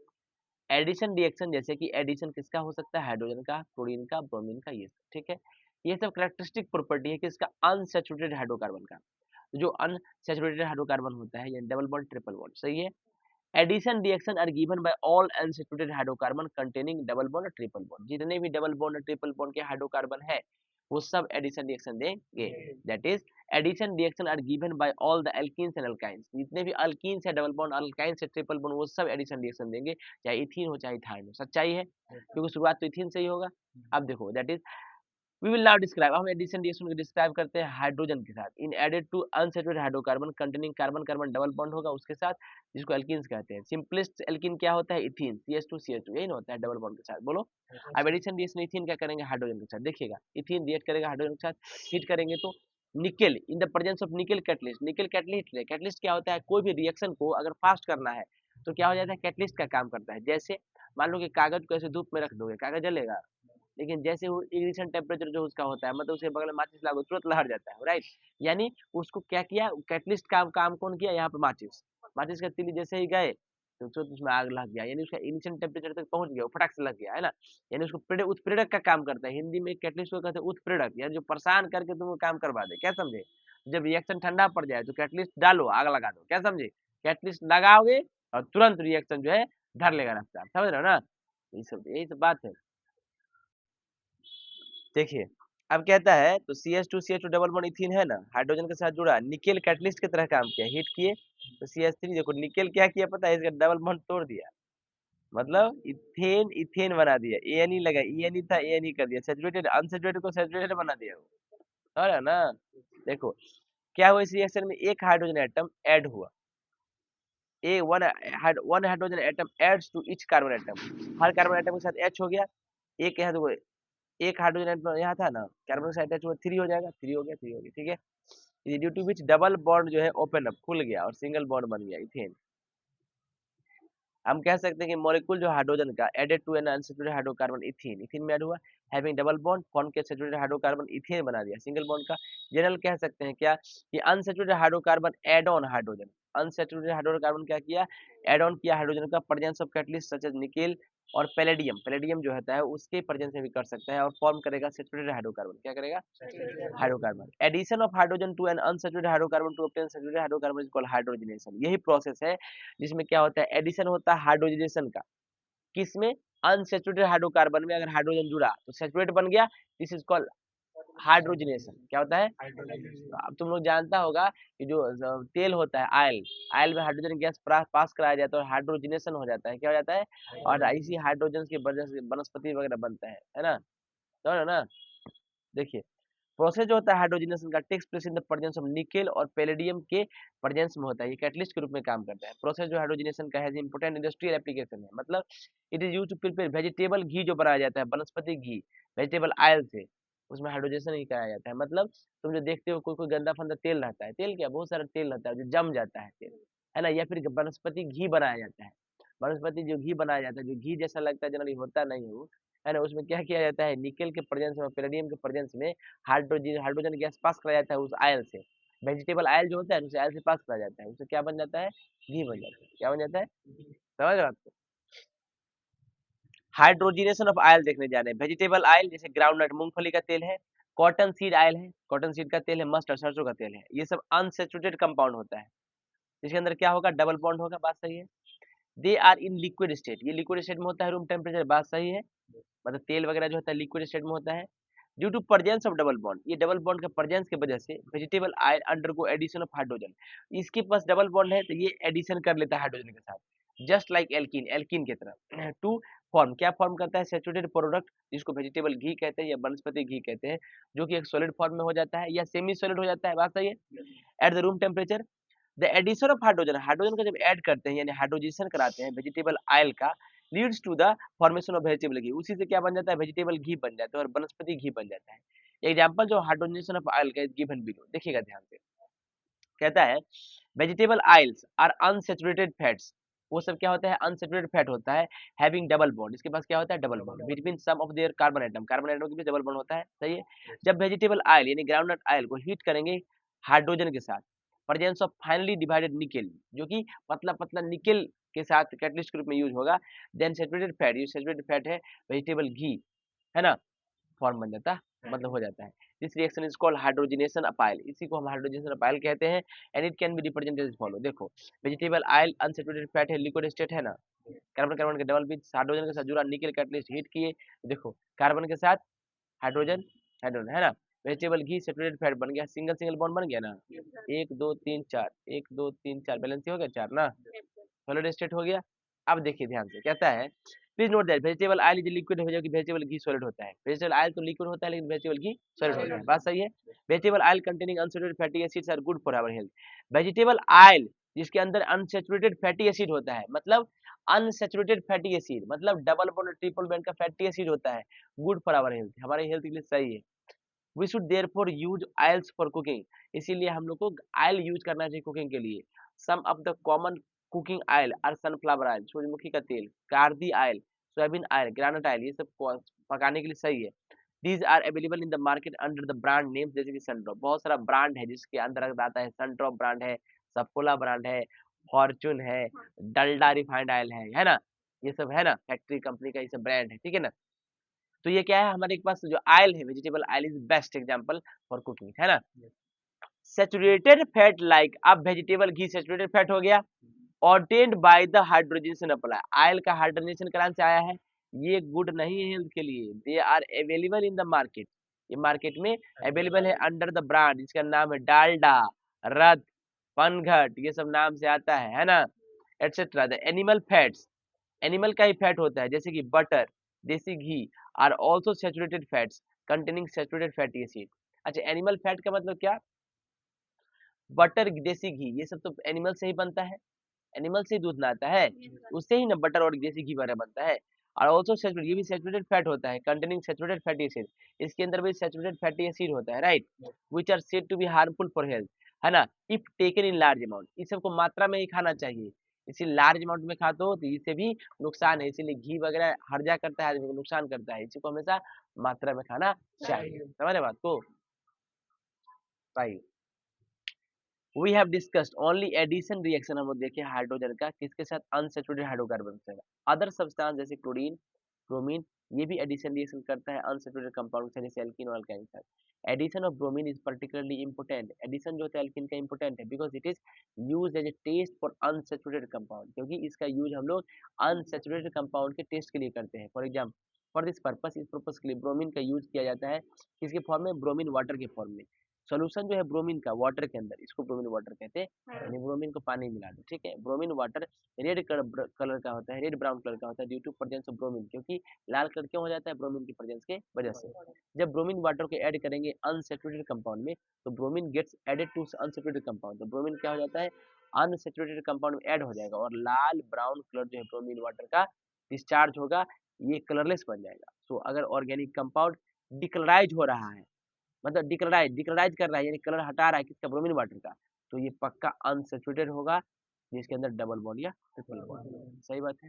एडिशन रिएक्शन जैसे कि एडिशन किसका हो सकता है, हाइड्रोजन का, क्लोरीन का, ब्रोमीन का, ये सब, ठीक है। ये सब कैरेक्टरिस्टिक प्रॉपर्टी है किसका, अनसैचुरेटेड हाइड्रोकार्बन का। जो अनसैचुरेटेड हाइड्रोकार्बन होता है, यानी डबल बॉन्ड ट्रिपल बॉन्ड, सही है। Addition reaction are given by all unsaturated hydrocarbon containing double bond और ट्रिपल बॉन्ड, जितने भी डबल बॉन्ड और ट्रिपल बॉन्ड के हाइड्रोकार्बन है वो सब एडिशन रिएक्शन देंगे। That is addition reaction are given by all the alkenes and alkynes, जितने भी अल्कीन्स है, डबल बॉन्ड अल्काइंस है, ट्रिपल बॉन्ड, वो सब एडिशन रिएक्शन देंगे, चाहे इथीन हो चाहे इथाइन हो। सच्चाई है, क्योंकि शुरुआत तो इथीन से ही होगा। अब देखो that is we will now describe, हम एडिशन रिएक्शन को डिस्क्राइब करते हैं हाइड्रोजन के साथ, in added to unsaturated hydrocarbon containing carbon carbon double bond होगा उसके साथ, जिसको एल्कीन्स कहते हैं। सिंपलेस्ट एल्कीन क्या होता है, इथीन, CH2CH2, यही ना होता है डबल बॉन्ड के साथ, बोलो। अब एडिशन रिएक्शन इथीन क्या करेंगे, हाइड्रोजन के साथ, देखिएगा, इथीन रिएक्ट करेगा हाइड्रोजन के साथ, हीट करेंगे तो nickel, in the presence of nickel catalyst, nickel catalyst, catalyst क्या होता है, कोई भी रिएक्शन को अगर फास्ट करना है तो क्या हो जाता है, कैटलिस्ट का काम करता है। जैसे मान लो कि कागज को ऐसे धूप में रख दोगे, कागज जलेगा, लेकिन जैसे वो इग्निशन टेम्परेचर जो उसका होता है, मतलब उसके बगल में माचिस लागो तुरंत लहर जाता है, राइट। यानी उसको क्या किया, कैटलिस्ट का काम कौन किया, यहाँ पे माचिस, माचिस का तीली जैसे ही गए तो तुरंत उसमें आग लग गया, यानी उसका इग्निशन टेम्परेचर तक पहुंच गया, वो फटाक से लग गया, है ना। यानी उसको उत्प्रेरक का काम करता है, हिंदी में कैटलिस्ट को कहते हैं उत्प्रेरक, यानी जो परेशान करके तुमको काम करवा दे, क्या समझे। जब रिएक्शन ठंडा पड़ जाए तो कैटलिस्ट डालो, आग लगा दो, क्या समझे, कैटलिस्ट लगाओगे और तुरंत रिएक्शन जो है धर लेगा रफ्तार, समझ रहे हो ना। यही सब बात है। देखिए, अब कहता है तो CH2CH2 डबल बॉन्ड इथीन है ना, हाइड्रोजन के साथ जुड़ा, निकेल कैटलिस्ट की तरह काम किया, हीट किए तो CH3, देखो निकेल क्या किया पता है, इसका डबल बॉन्ड तोड़ दिया, मतलब इथेन इथेन बना दिया, एन लगा, एन था, एन कर दिया, सैचुरेटेड अनसैचुरेटेड को सैचुरेटेड बना दिया वो, है ना। देखो क्या हुआ, इस रिएक्शन में एक हाइड्रोजन एटम ऐड हुआ, a one hydrogen atom adds to each carbon atom, हर कार्बन एटम के साथ H हो गया, एक यहाँ देखो, एक हाइड्रोजन एटम यहाँ था ना, कार्बन के साथ अटैच हुआ, 3 हो जाएगा, 3 हो गया, 3 हो गया, ठीक है। Due to which double bond जो है ओपन अप, खुल गया और सिंगल बॉन्ड बन गया, इथेन। हम कह सकते हैं कि मॉलिक्यूल जो हाइड्रोजन का added to an unsaturated hydrocarbon ethene, ethene में ऐड हुआ, हैविंग डबल बॉन्ड फॉर्म के सैचुरेटेड हाइड्रोकार्बन इथेन बना दिया, सिंगल बॉन्ड का। जनरल कह सकते हैं क्या कि unsaturated hydrocarbon add on hydrogen, unsaturated hydrocarbon क्या किया, एड ऑन किया हाइड्रोजन का, presence of catalyst such as nickel और पैलेडियम, पैलेडियम जो होता है उसके प्रेजेंस में भी कर सकता है, और फॉर्म करेगा सैचुरेटेड हाइड्रोकार्बन, क्या करेगा, hydrocarbon. Addition of hydrogen to an unsaturated hydrocarbon to obtain saturated hydrocarbon is called hydrogenation, यही प्रोसेस है जिसमें क्या होता है, एडिशन होता है हाइड्रोजनेशन का, किसमें, अनसैचुरेटेड हाइड्रोकार्बन में अगर हाइड्रोजन जुड़ा तो सैचुरेट बन गया, दिस इज कॉल्ड हाइड्रोजनेशन, क्या होता है, तो अब तुम लोग जानता होगा कि जो तेल होता है, ऑयल, ऑयल में हाइड्रोजन गैस पास कराया जाता है और हाइड्रोजनेशन हो जाता है, क्या हो जाता है, और इसी हाइड्रोजन की वजह से वनस्पति वगैरह बनता है ना, तो ना। देखिए प्रोसेस जो होता है हाइड्रोजनेशन का, takes place in the presence of nickel और पैलेडियम के प्रेजेंस में होता है, ये कैटलिस्ट के रूप में काम करता है। प्रोसेस जो हाइड्रोजनेशन का है इंपोर्टेंट इंडस्ट्रियल एप्लीकेशन है, मतलब it is used to prepare vegetable ghee, जो बनाया जाता है वनस्पति घी, वेजिटेबल ऑयल से, उसमें हाइड्रोजनेशन ही कराया जाता है। मतलब तुम जो देखते हो कोई कोई गंदा फंदा तेल रहता है, तेल क्या, बहुत सारा तेल रहता है जो जम जाता है तेल, है ना, या फिर वनस्पति घी बनाया जाता है। वनस्पति जो घी बनाया जाता है, जो घी जैसा लगता है, जनरली होता नहीं है वो, है ना, उसमें क्या किया जाता है, निकेल के प्रेजेंस में, पैलेडियम के प्रेजेंस में हाइड्रोजन हाइड्रोजन गैस पास कराया जाता है उस आयल से। वेजिटेबल आयल जो होता है उस आयल से पास कराया जाता है, उससे क्या बन जाता है, घी बन जाता है। क्या बन जाता है, समझ रहे हो आपको? हाइड्रोजिनेशन ऑफ ऑयल देखने जा रहे हैं। वेजिटेबल ऑयल जैसे ग्राउंडनट मूंगफली का तेल है, कॉटन सीड ऑयल है, कॉटन सीड का तेल है, मस्टर्ड सरसों का तेल है, ये सब अनसैचुरेटेड कंपाउंड होता है। इसके अंदर क्या होगा, डबल बॉन्ड होगा, बात सही है। They are in liquid state, ये लिक्विड स्टेट में होता है रूम टेम्परेचर, बात सही है, मतलब तेल वगैरह जो होता है लिक्विड स्टेट में होता है। Due to presence of double bond, ये डबल बॉन्ड के प्रेजेंस की वजह से vegetable oil undergo addition of hydrogen, इसके पास डबल बॉन्ड है तो ये एडिशन कर लेता है हाइड्रोजन के साथ, जस्ट लाइक एल्कीन, एल्कीन की तरह, टू फॉर्म, क्या फॉर्म करता है, सैचुरेटेड प्रोडक्ट, जिसको वेजिटेबल घी कहते हैं या वनस्पति घी कहते हैं, जो कि एक सॉलिड फॉर्म में हो जाता है या सेमी सॉलिड हो जाता है, बात सही है। At the room temperature the addition of hydrogen, hydrogen का जब ऐड करते हैं यानी हाइड्रोजिनेशन कराते हैं वेजिटेबल ऑयल का, leads to the formation of vegetable ghee, उसी से क्या बन जाता है, वेजिटेबल घी बन जाता है और वनस्पति घी बन जाता है। एग्जांपल जो हाइड्रोजिनेशन ऑफ ऑयल का इज गिवन बिलो, देखिएगा ध्यान से, कहता है vegetable oils are unsaturated fats, वो सब क्या होता है, अनसैचुरेटेड फैट होता है, हैविंग डबल बॉन्ड, इसके पास क्या होता है, double bond between some of their carbon atom, carbon atom के बीच डबल बॉन्ड होता है, सही है। जब वेजिटेबल ऑयल यानी ग्राउंडनट ऑयल को हीट करेंगे हाइड्रोजन के साथ, presence of finally divided nickel, जो कि पतला पतला निकेल के साथ कैटलिस्ट के रूप में यूज होगा, देन सैचुरेटेड फैट, ये सैचुरेटेड फैट है वेजिटेबल घी, है ना, फॉर्म बन जाता है, मतलब हो जाता है। This reaction is called hydrogenation of oil, इसी को हम हाइड्रोजनेशन ऑफ ऑयल कहते हैं। And it can be represented as follow, देखो वेजिटेबल ऑयल अनसैचुरेटेड फैट है, लिक्विड स्टेट है ना, कार्बन कार्बन के डबल बीच हाइड्रोजन के साथ जुड़ा, निकेल कैटलिस्ट हीट किए, देखो कार्बन के साथ हाइड्रोजन, हाइड्रोजन है ना, वेजिटेबल घी सैचुरेटेड फैट बन गया, सिंगल सिंगल बॉन्ड बन गया ना, 1 2 3 4, 1 2 3 4, बैलेंस हो गया 4 ना, सॉलिड स्टेट हो गया। अब देखिए ध्यान से, कहता है please note that vegetable oil is liquid, हो जाएगी वेजिटेबल घी सॉलिड होता है, वेजिटेबल ऑयल तो लिक्विड होता है लेकिन वेजिटेबल घी सॉलिड होता है, बात सही है। Vegetable oil containing unsaturated fatty acids are good for our health, vegetable oil जिसके अंदर अनसैचुरेटेड फैटी एसिड होता है, मतलब अनसैचुरेटेड फैटी एसिड मतलब डबल बॉन्ड ट्रिपल बॉन्ड का फैटी एसिड होता है, गुड फॉर आवर हेल्थ, हमारे हेल्थ के लिए सही है। We should therefore use oils for cooking, इसीलिए हम लोग को ऑयल यूज करना चाहिए कुकिंग के लिए। Some of the common cooking oil are sunflower oil, सूरजमुखी का तेल, kardi oil, soybean oil, groundnut oil, ये सब पकाने के लिए सही है। These are available in the market under the brand names, जैसे कि सनड्रॉप, बहुत सारा ब्रांड है जिसके अंदर आता है, सनड्रॉप ब्रांड है, सफोला ब्रांड है, फॉर्चून है, डलडा रिफाइंड ऑयल है ना, ये सब है ना, फैक्ट्री कंपनी का ये सब ब्रांड है, ठीक है ना। तो ये क्या है, हमारे पास जो ऑयल है vegetable oil is best example for cooking, है ना। सैचुरेटेड फैट लाइक, अब वेजिटेबल घी सैचुरेटेड फैट हो गया, ordained by the hydrogenation apply, oil का हाइड्रोजनेशन कराने से आया है, ये गुड नहीं है हेल्थ के लिए। They are available in the market, ये मार्केट में अवेलेबल है अंडर द ब्रांड, जिसका नाम है डालडा, रत, पनघट, ये सब नाम से आता है ना, etcetera. The animal fats, animal का ही फैट होता है, जैसे कि butter, desi ghee, are also saturated fats containing saturated fatty acid. अच्छा, एनिमल फैट का मतलब क्या, बटर, देसी घी, ये सब तो एनिमल से ही बनता है, एनिमल से ही दूध ना आता है, उससे ही ना बटर और देसी घी वगैरह बनता है। और ऑल्सो सैचुरेटेड, ये भी सैचुरेटेड फैट होता है, कंटेनिंग सैचुरेटेड फैटी एसिड, इसके अंदर भी सैचुरेटेड फैटी एसिड होता है, right, which are said to be harmful for health, है ना, if taken in large amount, इस सबको मात्रा में ही खाना चाहिए, इसी लार्ज अमाउंट में खाते हो तो इससे भी नुकसान है, इसीलिए घी वगैरह हर्जा करता है, आदमी को नुकसान करता है, इसी को हमेशा मात्रा में खाना चाहिए, समझ रहे बात को, right. We have discussed only addition reaction, हम लोग देखे हाइड्रोजन का किसके साथ, अनसैचुरेटेड हाइड्रोकार्बन के साथ। अदर सब्सटेंस जैसे क्लोरीन, ब्रोमीन, ये भी एडिशन रिएक्शन करता है अनसैचुरेटेड कंपाउंड के साथ, जैसे एल्कीन और अल्काइन के साथ। Addition of bromine is particularly important, addition जो होता है एल्कीन का इंपोर्टेंट है, because it is used as a test for unsaturated compound, क्योंकि इसका यूज हम लोग अनसैचुरेटेड कंपाउंड के टेस्ट के लिए करते हैं। For example, for this purpose, इस पर्पस के लिए ब्रोमीन का यूज किया जाता है, किसके फॉर्म में, ब्रोमीन वाटर के फॉर्म में। सोल्यूशन जो है ब्रोमीन का वाटर के अंदर, इसको ब्रोमीन वाटर कहते हैं, यानी ब्रोमीन को पानी मिला दो, ठीक है। ब्रोमीन वाटर रेड कलर का होता है, रेड ब्राउन कलर का होता है, due to presence of bromine, क्योंकि लाल कलर क्यों हो जाता है, ब्रोमीन की प्रेजेंस के वजह से। जब ब्रोमीन वाटर को ऐड करेंगे अनसैचुरेटेड कंपाउंड में, तो bromine gets added to unsaturated compound, तो ब्रोमीन क्या हो जाता है, अनसैचुरेटेड कंपाउंड में ऐड हो जाएगा, और लाल ब्राउन कलर जो है ब्रोमीन वाटर का डिस्चार्ज होगा, ये कलरलेस बन जाएगा। सो अगर ऑर्गेनिक कंपाउंड डिकलराइज हो रहा है, मतलब डिकलराइज डिकलराइज कर रहा है, यानी कलर हटा रहा है किसका, ब्रोमीन वाटर का, तो ये पक्का अनसैचुरेटेड होगा, जिसके अंदर डबल बॉन्ड या ट्रिपल बॉन्ड। सही बात है।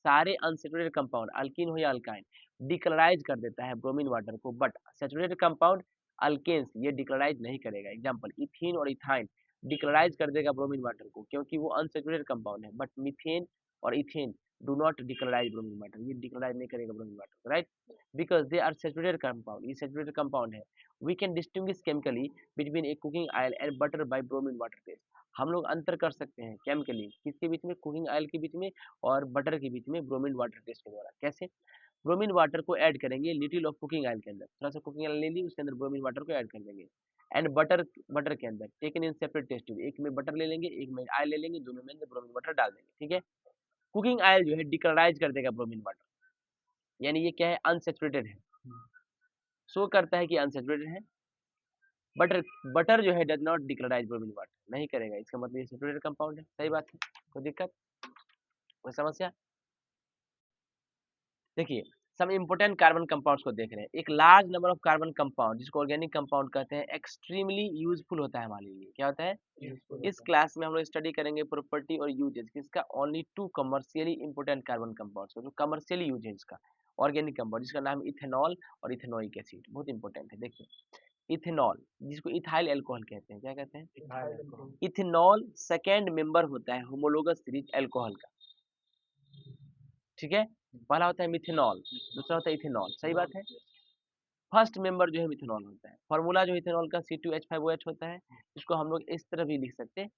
सारे अनसैचुरेटेड कंपाउंड अल्कीन हो या अल्काइन डिकलराइज कर देता है ब्रोमीन वाटर को, बट सैचुरेटेड कंपाउंड अल्केन्स ये डिकलराइज नहीं करेगा। एग्जांपल इथीन और इथाइन डिकलराइज कर देगा ब्रोमीन वाटर को क्योंकि वो अनसैचुरेटेड कंपाउंड है, बट मीथेन और ethane do not decolourise bromine water, ये डिकलराइज नहीं करेगा bromine water, right, because they are saturated compound, ये सैचुरेटेड कंपाउंड है। We can distinguish chemically between a cooking oil and butter by bromine water test. हम लोग अंतर कर सकते हैं केमिकली किसके बीच में, कुकिंग ऑयल के बीच में और बटर के बीच में ब्रोमीन वाटर टेस्ट के द्वारा। कैसे? ब्रोमीन वाटर को ऐड करेंगे लिटिल ऑफ कुकिंग ऑयल के अंदर, थोड़ा सा कुकिंग ऑयल ले ली उसके अंदर ब्रोमीन वाटर को ऐड कर देंगे, एंड बटर बटर के अंदर taken in separate test tube, एक में बटर ले लेंगे एक में ऑयल ले लेंगे, दोनों में अंदर ब्रोमीन वाटर डाल देंगे, ठीक है। कुकिंग ऑयल जो है डिकलराइज कर देगा ब्रोमीन वाटर, यानी ये क्या है, अनसेचुरेटेड है, शो करता है कि अनसेचुरेटेड है। बटर बटर जो है does not decolourise bromine water, नहीं करेगा, इसका मतलब ये सेचुरेटेड कंपाउंड है। सही बात है, कोई दिक्कत, कोई समस्या? देखिए सब इंपोर्टेंट कार्बन कंपाउंड्स को देख रहे हैं। एक large number of carbon compound जिसको ऑर्गेनिक कंपाउंड कहते हैं एक्सट्रीमली यूजफुल होता है हमारे लिए। क्या होता है? इस क्लास में हम लोग स्टडी करेंगे प्रॉपर्टी और यूजेज किसका, only two commercially important carbon compounds का, जो कमर्शियली यूज है इसका ऑर्गेनिक कंपाउंड, जिसका नाम इथेनॉल और इथेनोइक एसिड, बहुत इंपॉर्टेंट है। देखिए इथेनॉल जिसको इथाइल अल्कोहल कहते हैं, क्या कहते हैं? इथेनॉल सेकेंड मेंबर होता है होमोलोगस सीरीज अल्कोहल का, ठीक है। पहला होता है मिथेनॉल, दूसरा होता है इथेनॉल, सही बात है। फर्स्ट मेंबर जो है मिथेनॉल होता है। फॉर्मूला जो इथेनॉल का C2H5OH होता है, इसको हम लोग इस तरह भी लिख सकते हैं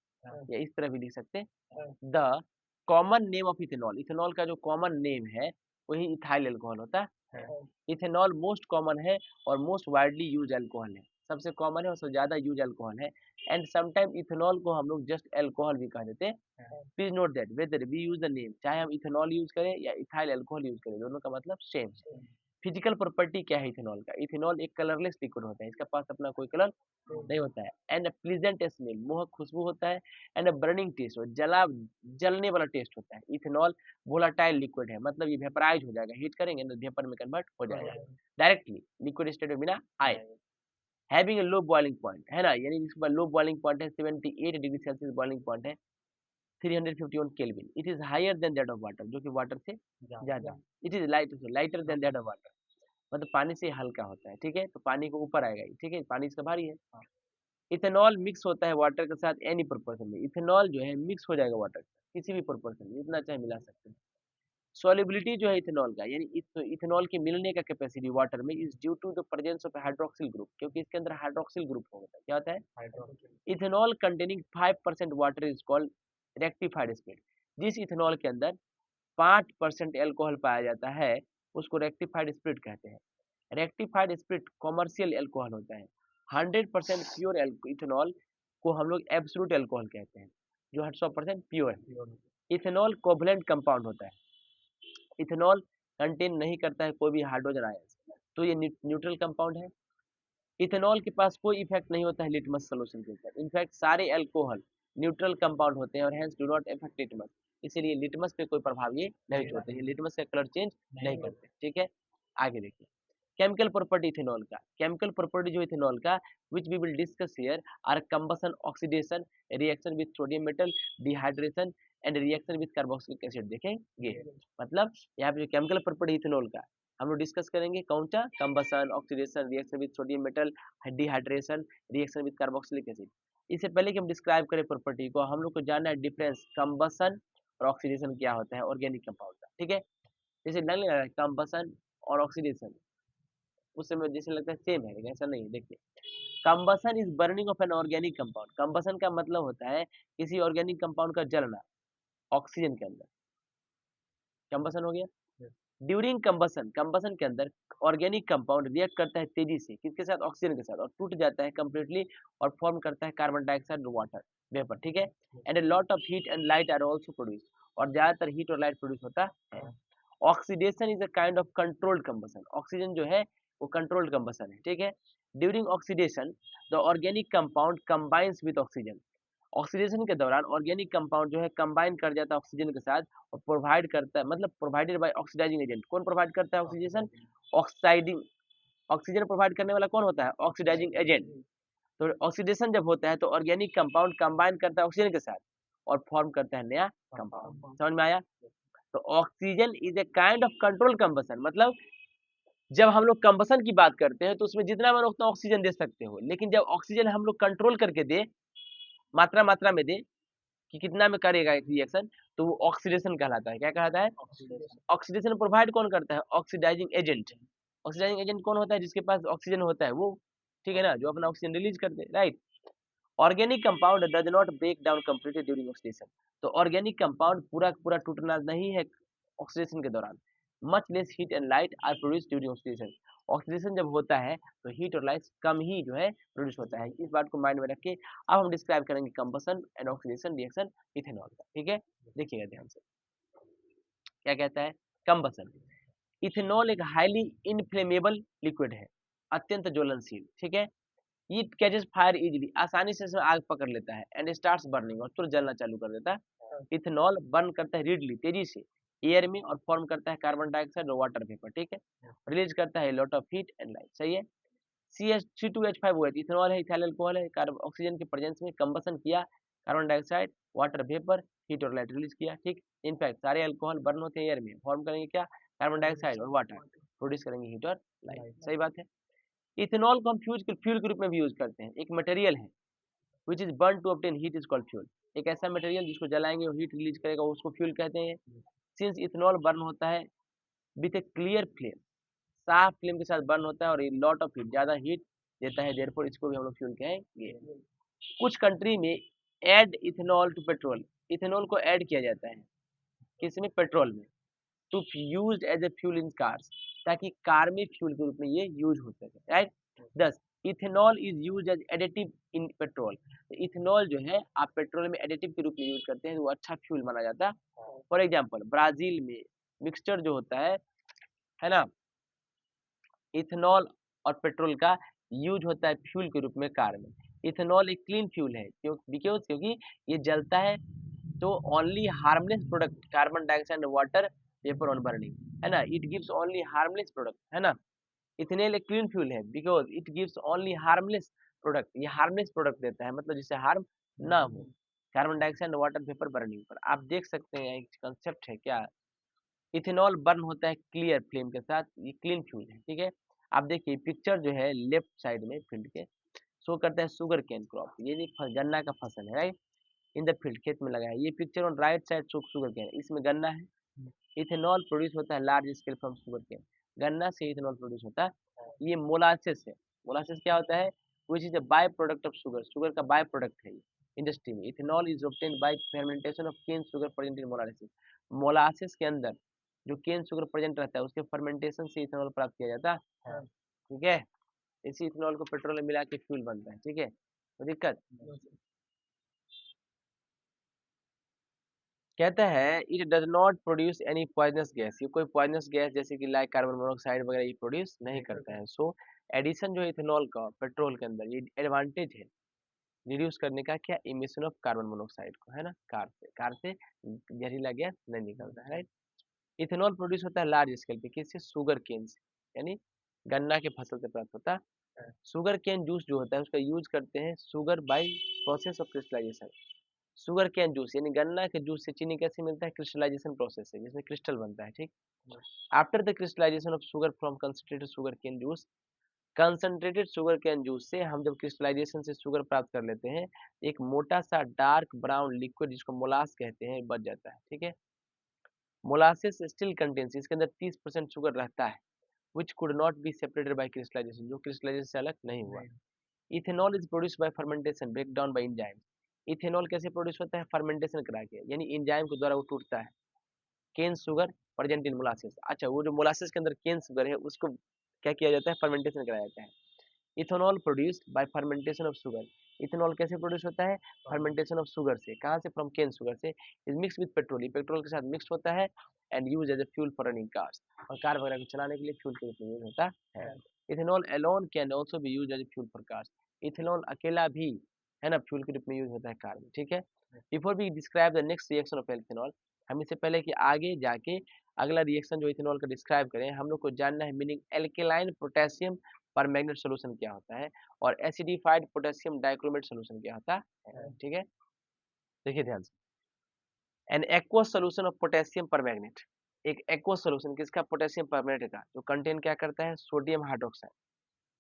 या इस तरह भी लिख सकते हैं। The common name of ethanol, ethanol का जो कॉमन नेम है वही इथाइल अल्कोहल होता है। इथेनॉल मोस्ट कॉमन है और मोस्ट वाइडली यूज अल्कोहल है, सबसे कॉमन है और सबसे ज्यादा यूज अल्कोहल है। एंड समटाइम इथेनॉल को हम लोग जस्ट अल्कोहल भी कह देते हैं। Please note that whether we use the name, चाहे हम इथेनॉल यूज करें या इथाइल अल्कोहल यूज करें, दोनों का मतलब सेम। फिजिकल प्रॉपर्टी क्या है इथेनॉल का? इथेनॉल एक कलरलेस लिक्विड होता है, इसका पास अपना कोई कलर नहीं होता है। एंड प्लीजेंट स्मेल, मोहक खुशबू होता है। एंड बर्निंग टेस्ट, जलने वाला टेस्ट होता है। इथेनॉल वोलाटाइल लिक्विड है, मतलब ये वेपराइज हो जाएगा, हीट करेंगे तो वेपर में कन्वर्ट हो जाएगा डायरेक्टली लिक्विड स्टेट में बिना आए। Having a low boiling point है ना, यानी इसके पास लो बॉइलिंग पॉइंट है, 78 डिग्री सेल्सियस बॉइलिंग पॉइंट है, 351 kelvin. It is higher than that of water, जो कि वाटर से ज्यादा। It is lighter than that of water, मतलब पानी से हल्का होता है, ठीक है, तो पानी को ऊपर आएगा, ठीक है, पानी इसका भारी है। इथेनॉल मिक्स होता है वाटर के साथ एनी प्रोपोर्शन में, इथेनॉल जो है मिक्स हो जाएगा वाटर के साथ किसी भी प्रोपोर्शन में, इतना चाहे मिला सकते हैं। सॉल्युबिलिटी जो है इथेनॉल का, यानी इथेनॉल के मिलने का कैपेसिटी वाटर में is due to the presence of hydroxyl group, क्योंकि इसके अंदर हाइड्रोक्सिल ग्रुप होता है। क्या होता है? Ethanol containing 5% water is called rectified spirit. जिस इथेनॉल के अंदर 5% एल्कोहल पाया जाता है उसको रेक्टिफाइड स्प्रिट कहते हैं। रेक्टिफाइड स्प्रिट कॉमर्शियल एल्कोहल होता है। 100% प्योर इथेनॉल को हम लोग एब्सोल्यूट एल्कोहल कहते हैं, जो 100% प्योर है। इथेनॉल कोवलेंट कंपाउंड होता है, इथेनॉल कंटेन नहीं करता है कोई भी हाइड्रोजन आयंस, तो ये न्यूट्रल कंपाउंड है। इथेनॉल के पास कोई इफेक्ट नहीं होता है लिटमस सॉल्यूशन के ऊपर, इनफैक्ट सारे अल्कोहल न्यूट्रल कंपाउंड होते हैं और hence do not effect litmus, इसीलिए लिटमस पे कोई प्रभाव ये नहीं छोड़ते हैं, लिटमस का कलर चेंज नहीं करते, ठीक है। आगे देखिए केमिकल प्रॉपर्टी इथेनॉल का, केमिकल प्रॉपर्टी जो इथेनॉल का which we will discuss here are combustion, oxidation, reaction with sodium metal, dehydration and reaction with carboxylic acid देखेंगे। मतलब यहाँ पे जो केमिकल प्रॉपर्टी इथेनॉल का हम लोग डिस्कस करेंगे, कौन सा? Combustion, oxidation, reaction with sodium metal, dehydration, reaction with carboxylic acid. इससे पहले कि हम डिस्क्राइब करें प्रॉपर्टी को, हम लोग को जानना है डिफरेंस कंबसन और ऑक्सीडेशन क्या होता है ऑर्गेनिक कंपाउंड का, ठीक है। जैसे लगने लगा कंबसन और ऑक्सीडेशन उस समय जैसे लगता है सेम है, लेकिन ऐसा नहीं है। देखिए combustion is burning of an organic compound, combustion का मतलब होता है किसी ऑर्गेनिक कंपाउंड का जलना ऑक्सीजन के अंदर, कंबसन हो गया। ड्यूरिंग कंबसन, कंबसन के अंदर ऑर्गेनिक कंपाउंड रिएक्ट करता है तेजी से किसके साथ? ऑक्सीजन के साथ, और टूट जाता है कंप्लीटली और फॉर्म करता है कार्बन डाइऑक्साइड वाटर वेपर, ठीक है। And a lot of heat and light are also produce, और ज्यादातर हीट और लाइट प्रोड्यूस होता है। Oxidation is a kind of controlled combustion, oxygen जो है वो कंट्रोल्ड कंबसन है, ठीक है। During oxidation the organic compound combines with oxygen, oxidation के दौरान ऑर्गेनिक कंपाउंड जो है कंबाइन कर जाता है ऑक्सीजन के साथ और प्रोवाइड करता है, मतलब प्रोवाइडेड बाय ऑक्सीडाइजिंग एजेंट। कौन प्रोवाइड करता है ऑक्सीडेशन? ऑक्साइडिंग, ऑक्सीजन प्रोवाइड करने वाला कौन होता है? Oxidising agent. तो ऑक्सीडेशन जब होता है तो ऑर्गेनिक कंपाउंड कंबाइन करता है ऑक्सीजन के साथ और फॉर्म करता है नया कंपाउंड। समझ में आया? तो oxygen is a kind of control combustion, मतलब जब हम लोग कंबसन की बात करते हैं तो उसमें जितना मन उतना ऑक्सीजन दे सकते हो, लेकिन जब ऑक्सीजन हम लोग कंट्रोल करके दे, मात्रा में दे कि कितना में करेगा एक रिएक्शन, तो वो ऑक्सीडेशन कहलाता है। क्या कहलाता है? ऑक्सीडेशन प्रोवाइड कौन करता है? Oxidising agent. ऑक्सीडाइजिंग एजेंट कौन होता है? जिसके पास ऑक्सीजन होता है वो, ठीक है ना, जो अपना ऑक्सीजन रिलीज कर दे, right. Organic compound does not break down completely during oxidation. तो ऑर्गेनिक कंपाउंड पूरा पूरा टूटना नहीं है ऑक्सीडेशन के दौरान। Much less heat and light are produce during oxidation. Oxidation जब होता है तो हीट और लाइट कम ही जो है प्रोड्यूस होता है। इस बात को माइंड में रख के अब हम डिस्क्राइब करेंगे combustion and oxidation reaction ethanol का, ठीक है। देखिएगा ध्यान से, क्या कहता है कंबसन। इथेनॉल एक हाईली इनफ्लेमेबल लिक्विड है, अत्यंत ज्वलनशील, ठीक है। इट कैचेस फायर इजीली, आसानी से इसमें आग पकड़ लेता है, एंड स्टार्ट्स बर्निंग, और तुरंत जलना चालू कर देता है। इथेनॉल बर्न करता है रीडली, तेजी से एयर में, और फॉर्म करता है कार्बन डाइऑक्साइड और वाटर वेपर, ठीक है। रिलीज करता है lot of heat and light, सही है। CH3 2H5OH इथेनॉल है, इथाइल अल्कोहल है, कार्बन ऑक्सीजन के प्रेजेंस में कंबसन किया, carbon dioxide, water vapour, heat और लाइट रिलीज किया, ठीक। इनफैक्ट सारे अल्कोहल बर्न होते हैं एयर में, फॉर्म करेंगे क्या? कार्बन डाइऑक्साइड और वाटर, प्रोड्यूस करेंगे हीट और लाइट, सही बात है। इथेनॉल को हम फ्यूल के रूप में भी यूज करते हैं। एक मटेरियल है which is burn to obtain heat is called fuel. एक ऐसा मटेरियल जिसको जलाएंगे और हीट रिलीज करेगा उसको फ्यूल कहते हैं। सिंस इथेनॉल बर्न होता है विथ ए क्लियर फ्लेम, साफ फ्लेम के साथ बर्न होता है और लॉट ऑफ हीट, ज्यादा हीट देता है, देयरफॉर इसको भी हम लोग फ्यूल कहेंगे। कुछ कंट्री में add ethanol to petrol, ethanol को ऐड किया जाता है किसमें? पेट्रोल में, to used as a fuel in cars, ताकि कार में फ्यूल के रूप में ये यूज हो सके, right. 10 ethanol is use as additive in petrol. Ethanol जो है आप पेट्रोल में एडिटिव के रूप में यूज करते हैं तो वो अच्छा फ्यूल माना जाता है। फॉर एग्जांपल ब्राजील में मिक्सचर जो होता है ना, इथेनॉल और पेट्रोल का यूज होता है फ्यूल के रूप में कार में। इथेनॉल एक क्लीन फ्यूल है, क्योंकि ये जलता है तो only harmless product, carbon dioxide water vapour on burning, है ना, it gives only harmless product, है ना। इथेनॉल एक क्लीन फ्यूल है because it gives only harmless product, ये हार्मलेस प्रोडक्ट देता है, मतलब जिससे हार्म ना हो carbon dioxide water vapour burning पर। आप देख सकते हैं एक कंसेप्ट है क्या, इथेनॉल बर्न होता है क्लियर फ्लेम के साथ, ये क्लीन फ्यूल है, ठीक है। आप देखिए पिक्चर जो है लेफ्ट साइड में फील्ड के शो करता है शुगर केन क्रॉप, ये गन्ना का फसल है, राइट, इन द फील्ड, खेत में लगा है। ये picture on right side sugar cane, इसमें गन्ना है। इथेनॉल प्रोड्यूस होता है large scale from sugar cane, गन्ना से इथेनॉल प्रोड्यूस होता है। ये मोलासेस है, मोलासेस क्या होता है? Which is a by product of sugar, sugar का बाय प्रोडक्ट है ये इंडस्ट्री में। Ethanol is obtained by fermentation of cane sugar present in molasses, molasses के अंदर जो केन शुगर प्रेजेंट रहता है उसके फर्मेंटेशन से इथेनॉल प्राप्त किया जाता है, ठीक है। इसी इथेनॉल को पेट्रोल में मिला के फ्यूल बनता है, ठीक है, तो दिक्कत। कहता है it does not produce any poisonous gas, ये कोई पॉइजनस गैस जैसे कि लाइक कार्बन मोनोऑक्साइड वगैरह ये प्रोड्यूस नहीं करता है। सो एडिशन जो इथेनॉल का पेट्रोल के अंदर, ये एडवांटेज है रिड्यूस करने का, क्या? इमिशन ऑफ कार्बन मोनोऑक्साइड को, है ना, कार से जहरीला गैस नहीं निकलता है, राइट। इथेनॉल प्रोड्यूस होता है लार्ज स्केल पे, किससे? शुगर केन से, यानी गन्ना के फसल से प्राप्त होता है। शुगर केन जूस जो होता है उसका यूज करते हैं sugar by process of crystallization. Sugar cane juice यानी गन्ना के जूस से चीनी कैसे मिलता है? क्रिस्टलाइजेशन प्रोसेस है, जिसमें क्रिस्टल बनता है, ठीक। After the crystallization of sugar from concentrated sugar cane juice, concentrated sugar cane juice से हम जब क्रिस्टलाइजेशन से शुगर प्राप्त कर लेते हैं, एक मोटा सा डार्क ब्राउन लिक्विड जिसको मोलास कहते हैं बच जाता है, ठीक है। मोलासेस स्टिल कंटेन्स, इसके अंदर 30% शुगर रहता है, which could not be separated by crystallization, जो क्रिस्टलाइजेशन से अलग नहीं हुआ। Ethanol is produce by fermentation, break down by enzyme. Ethanol कैसे प्रोड्यूस होता है? फर्मेंटेशन करा के, यानी एंजाइम के द्वारा वो टूटता है। Cane sugar present in molasses, अच्छा वो जो मोलासेस के अंदर केन शुगर है उसको क्या किया जाता है? फर्मेंटेशन कराया जाता है। Ethanol produced by fermentation of sugar, ethanol कैसे प्रोड्यूस होता है? फर्मेंटेशन ऑफ शुगर से, कहाँ से? फ्रॉम केन शुगर से। इज मिक्स विद पेट्रोल, ये पेट्रोल के साथ मिक्स होता है, and use as a fuel for running cars, और कार वगैरह को चलाने के लिए फ्यूल के रूप में यूज होता है। Ethanol alone can also be used as a fuel for cars, ethanol अकेला भी, है ना, फ्यूल के रूप में यूज होता है कार में, ठीक है। Before we describe the next reaction of ethanol, हम इससे पहले कि आगे जाके अगला रिएक्शन जो इथेनॉल का डिस्क्राइब करें, हम लोग को जानना है meaning alkaline potassium permanganate solution क्या होता है, और एसिडिफाइड पोटेशियम डाइक्रोमेट सॉल्यूशन क्या होता है, ठीक है। देखिए ध्यान से, an aqueous solution of potassium permanganate, एक एक्वस सोल्यूशन किसका, पोटेशियम परमैंगनेट का, जो कंटेन क्या करता है, सोडियम हाइड्रोक्साइड,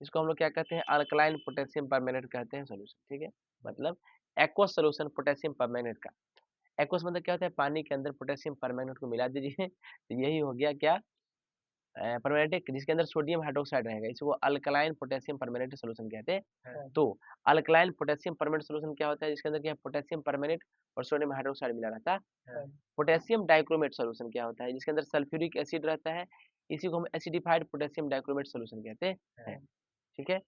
इसको हम लोग क्या कहते हैं, अल्कलाइन पोटेशियम परमैंगनेट कहते हैं सोल्यूशन, ठीक है। मतलब एक्वस सोल्यूशन पोटेशियम परमैंगनेट का, एक्वस मतलब क्या होता है, पानी के अंदर पोटेशियम परमैंगनेट को मिला दीजिए तो यही हो गया क्या, परमैंगनेट, जिसके अंदर सोडियम हाइड्रोक्साइड रहेगा, इसको अल्कलाइन पोटेशियम परमैंगनेट सोल्यूशन कहते हैं। तो अल्कलाइन पोटेशियम परमैंगनेट सोल्यूशन क्या होता है, जिसके अंदर क्या है, पोटेशियम परमैंगनेट और सोडियम हाइड्रोक्साइड मिला रहता है। पोटेशियम डाइक्रोमेट सोल्यूशन क्या होता है, जिसके अंदर सल्फ्यूरिक एसिड रहता है, इसी को हम एसिडिफाइड पोटेशियम डाइक्रोमेट सोल्यूशन कहते हैं, ठीक है।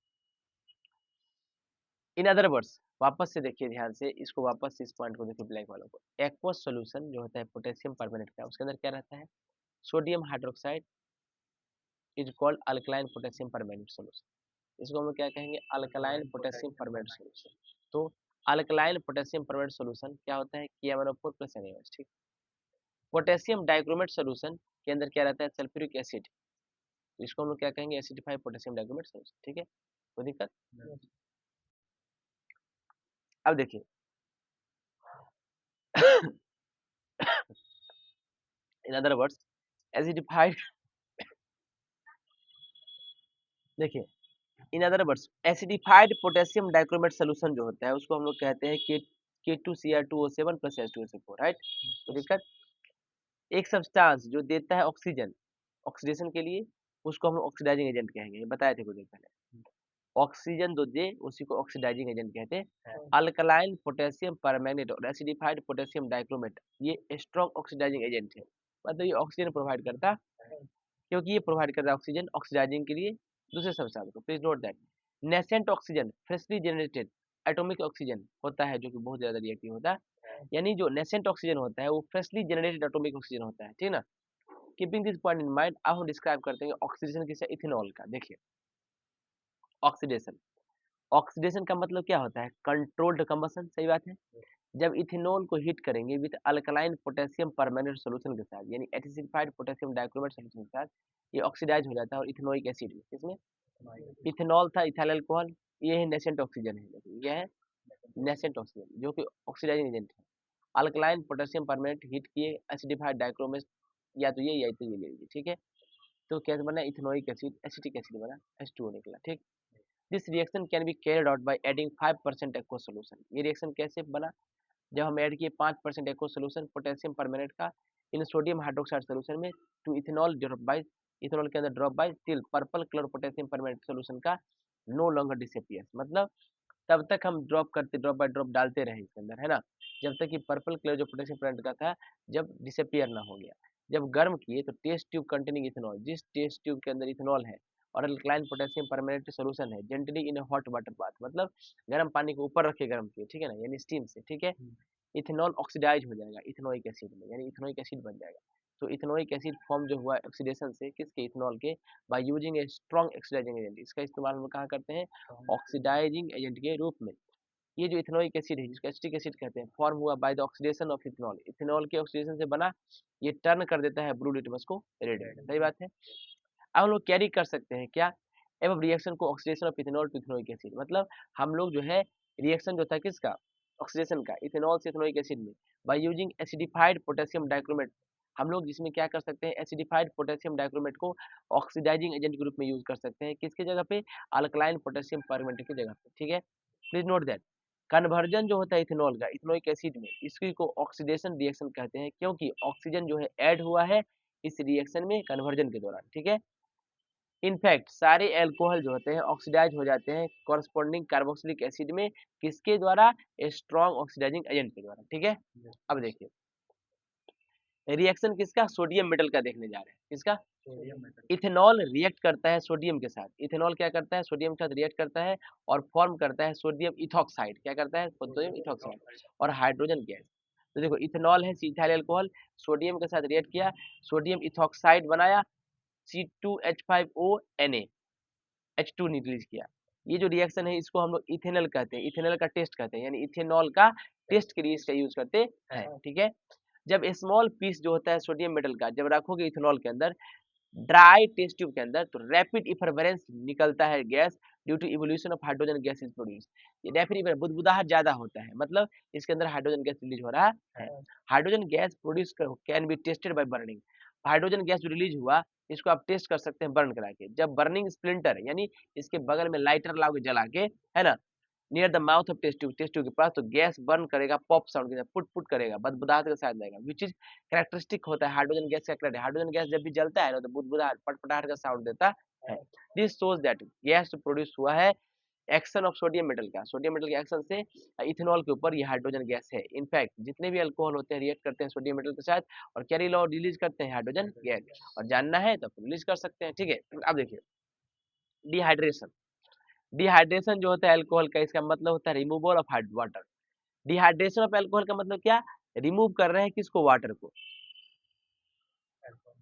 इन अदर वर्ड्स, वापस से देखिए ध्यान से, इसको वापस से इस पॉइंट को देखिए ब्लैक वालों को, एक्वस सोल्यूशन जो होता है पोटेशियम परमैंगनेट का, उसके अंदर क्या रहता है, sodium hydroxide is called alkaline potassium permanganate solution, इसको हम लोग क्या कहेंगे, अल्कलाइन पोटेशियम परमैंगनेट सोल्यूशन। तो अल्कलाइन पोटेशियम परमैंगनेट सोल्यूशन क्या होता है, KMnO4 प्लस NaOH, ठीक। पोटेशियम डाइक्रोमेट सोल्यूशन के अंदर क्या रहता है, सल्फ्यूरिक एसिड, तो इसको हम लोग क्या कहेंगे, एसिडिफाइड पोटेशियम डाइक्रोमेट सोल्यूशन, ठीक है, कोई दिक्कत। अब देखिए इन अदर वर्ड्स एसिडिफाइड, देखिए in other words acidified potassium dichromate solution जो होता है, उसको हम लोग कहते हैं K2Cr2O7 प्लस H2SO4, राइट। तो दिक्कत, एक सब्सटेंस जो देता है ऑक्सीजन ऑक्सीडेशन के लिए, उसको हम ऑक्सीडाइजिंग एजेंट कहेंगे, ये बताए थे कुछ देर पहले। ऑक्सीजन जो दे उसी को ऑक्सीडाइजिंग एजेंट कहते हैं। अल्कलाइन पोटेशियम परमैंगनेट और एसिडिफाइड पोटेशियम डाइक्रोमेट ये स्ट्रॉन्ग ऑक्सीडाइजिंग एजेंट है, मतलब ये ऑक्सीजन प्रोवाइड करता है, क्योंकि ये प्रोवाइड कर रहा है ऑक्सीजन ऑक्सीडाइजिंग के लिए दूसरे सब्सटेंस को। Please note that nascent oxygen freshly generated atomic oxygen होता है, जो कि बहुत ज्यादा रिएक्टिव होता है, यानी जो नेसेंट ऑक्सीजन होता है वो फ्रेशली जनरेटेड एटॉमिक ऑक्सीजन होता है, ठीक ना। Keeping this point in mind, अब हम डिस्क्राइब करते हैं ऑक्सीडेशन किसे, इथेनॉल का। देखिए ऑक्सीडेशन, ऑक्सीडेशन का मतलब क्या होता है, कंट्रोल्ड कंबशन, सही बात है। जब इथेनॉल को हीट करेंगे with alkaline potassium permanganate solution के साथ, यानी एसिडिफाइड पोटेशियम डाइक्रोमेट सॉल्यूशन के साथ, ये ऑक्सीडाइज हो जाता है और इथेनोइक एसिड में, इसमें इथेनॉल था, इथाइल अल्कोहल, ये है नेसेंट ऑक्सीजन है, ये है नेसेंट ऑक्सीजन जो कि ऑक्सीडाइजिंग एजेंट है। अल्कलाइन पोटेशियम परमैंगनेट हीट किए एसिडिफाइड डाइक्रोमेट, या तो ये ले लीजिए, ठीक है। तो कैसे बना, इथेनोइक एसिड, एसिटिक एसिड बना, H2O निकला, ठीक। This reaction can be carried out by adding 5% aqueous solution, ये रिएक्शन कैसे बना, जब हम ऐड किए 5% एक्वस सोल्यूशन पोटेशियम परमैंगनेट का इन सोडियम हाइड्रोक्साइड सोल्यूशन में, to ethanol drop by, ethanol के अंदर drop by till purple colour potassium permanganate solution का नो लॉन्गर डिसअपियर्स, मतलब तब तक हम ड्रॉप बाय ड्रॉप डालते रहे इसके अंदर, है ना, जब तक कि पर्पल कलर जो पोटेशियम परमैंगनेट का था जब डिसअपियर ना हो गया। जब गर्म किए तो टेस्ट ट्यूब कंटेनिंग इथेनॉल, जिस टेस्ट ट्यूब के अंदर इथेनॉल है और अल्कलाइन पोटेशियम परमैंगनेट सोल्यूशन है, gently in hot water bath, मतलब गर्म पानी को ऊपर रख के गर्म किए, ठीक है ना, यानी स्टीम से, ठीक है। इथेनॉल ऑक्सीडाइज हो जाएगा इथेनोइक एसिड में, यानी इथेनोइक एसिड बन जाएगा। तो इथेनोइक एसिड फॉर्म जो हुआ ऑक्सीडेशन से, किसके, इथेनॉल के, by using a strong oxidizing agent, इसका इस्तेमाल हम कहाँ करते हैं, ऑक्सीडाइजिंग एजेंट के रूप में। ये जो इथेनोइक एसिड है, जिसको एसिटिक एसिड कहते हैं, फॉर्म हुआ by the oxidation of ethanol, ethanol के ऑक्सीडेशन से बना, ये टर्न कर देता है ब्लू लिटमस को रेड में, सही बात है। अब हम लोग कैरी कर सकते हैं क्या, एवं रिएक्शन को oxidation of ethanol to ethanoic acid, मतलब हम लोग जो है रिएक्शन जो था किसका, ऑक्सीडेशन का, इथेनॉल से इथेनोइक एसिड में, by using acidified potassium dichromate, हम लोग जिसमें क्या कर सकते हैं, एसिडिफाइड पोटेशियम डाइक्रोमेट को ऑक्सीडाइजिंग एजेंट के रूप में यूज कर सकते हैं, किसके जगह पे, अल्कलाइन पोटेशियम परमैंगनेट की जगह पे, ठीक है। प्लीज नोट दैट कन्वर्जन जो होता है इथेनॉल का इथेनोइक एसिड में, इसकी को ऑक्सीडेशन रिएक्शन कहते हैं, क्योंकि ऑक्सीजन जो है ऐड हुआ है इस रिएक्शन में कन्वर्जन के दौरान, ठीक है। इनफैक्ट सारे अल्कोहल जो होते हैं ऑक्सीडाइज हो जाते हैं कॉरस्पॉन्डिंग कार्बोक्सिलिक एसिड में, किसके द्वारा, स्ट्रॉन्ग ऑक्सीडाइजिंग एजेंट के द्वारा, ठीक है। अब देखिए रिएक्शन किसका, सोडियम मेटल का देखने जा रहे हैं, किसका, इथेनॉल रिएक्ट करता है सोडियम के साथ, इथेनॉल क्या करता है, सोडियम के साथ रिएक्ट करता है और फॉर्म करता है सोडियम इथॉक्साइड, क्या करता है, सोडियम इथॉक्साइड और हाइड्रोजन गैस। तो देखो इथेनॉल है इथाइल अल्कोहल, सोडियम के साथ रिएक्ट किया, सोडियम इथॉक्साइड बनाया, C2H5O Na, H2 रिलीज किया। ये जो रिएक्शन है इसको हम लोग इथेनॉल कहते हैं, इथेनॉल का टेस्ट कहते हैं, यानी इथेनॉल का टेस्ट के लिए इसका यूज करते हैं, ठीक है। जब स्मॉल पीस जो होता है सोडियम मेटल का जब रखोगे इथेनॉल के अंदर ड्राई टेस्ट ट्यूब के अंदर, तो रैपिड इफरवेरेंस निकलता है gas, due to evolution of hydrogen gas is produce. ये डेफिनेटली बुदबुदाहट ज्यादा होता है, मतलब इसके अंदर हाइड्रोजन गैस रिलीज हो रहा है। Hydrogen gas produce can be tested by burning. Hydrogen gas जो रिलीज हुआ इसको आप टेस्ट कर सकते हैं बर्न करा के। जब बर्निंग स्प्लिंटर यानी इसके बगल में लाइटर लाओगे जला के, है ना, near the mouth of test tube के पास, तो गैस बर्न करेगा, पॉप साउंड के साथ, पुट पुट करेगा, बदबुदाहट के साथ जाएगा, विच इज कैरेक्टरिस्टिक होता है हाइड्रोजन गैस का कैरेक्टर। हाइड्रोजन गैस जब भी जलता है ना तो बुदबुदाहट पटपटाहट का साउंड देता है। दिस शोज दैट गैस जो प्रोड्यूस हुआ है एक्शन ऑफ सोडियम मेटल का, सोडियम मेटल के एक्शन से इथेनॉल के ऊपर ये हाइड्रोजन गैस है। इनफैक्ट जितने भी अल्कोहल होते हैं रिएक्ट करते हैं सोडियम मेटल के साथ और क्या रिलीज करते हैं हाइड्रोजन गैस। और जानना है तो रिलीज कर सकते हैं, ठीक है। अब देखिए डिहाइड्रेशन। डिहाइड्रेशन जो होता है अल्कोहल का, इसका मतलब होता है removal of water. Dehydration of alcohol का मतलब क्या, रिमूव कर रहे हैं किसको, वाटर को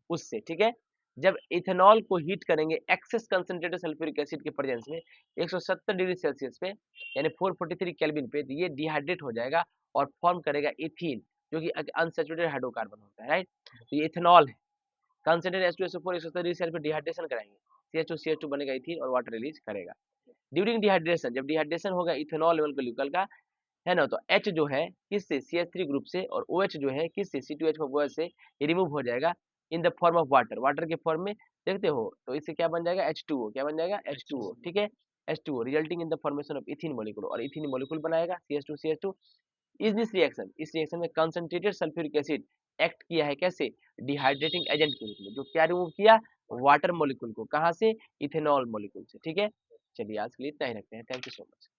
उससे, ठीक है। जब इथेनॉल को हीट करेंगे एक्सेस कंसंट्रेटेड सल्फ्यूरिक एसिड के प्रेजेंस में 170 डिग्री सेल्सियस पे यानी 443 केल्विन पे, तो ये डिहाइड्रेट हो जाएगा और फॉर्म करेगा इथीन जो कि अनसैचुरेटेड हाइड्रोकार्बन होता है, राइट। तो ये इथेनॉल है। कंसंट्रेटेड H2SO4 170 डिग्री सेल्सियस पे डिहाइड्रेशन कराएंगे, CH2 बनेगा इथीन और वाटर रिलीज करेगा। ड्यूरिंग डिहाइड्रेशन, जब डिहाइड्रेशन होगा इथेनॉल लेवल ग्लूकल का, है ना, तो H जो है किससे, CH3 ग्रुप से, और OH जो है किससे, C2H4 से, ये रिमूव हो जाएगा in the form of water, water के फॉर्म में देखते हो, तो इससे क्या बन जाएगा H2O, क्या बन जाएगा H2O, ठीक है। H2O resulting in the formation of ethene molecule, और इथीन मॉलिक्यूल बनाएगा CH2 इज दिस रिएक्शन, इस रिएक्शन में कंसंट्रेटेड सल्फ्यूरिक एसिड एक्ट किया है कैसे, डिहाइड्रेटिंग एजेंट के रूप में, जो क्या रिमूव किया, वाटर मॉलिक्यूल को, कहाँ से, इथेनॉल मॉलिक्यूल से, ठीक है। चलिए आज के लिए इतना ही रखते हैं, थैंक यू सो मच।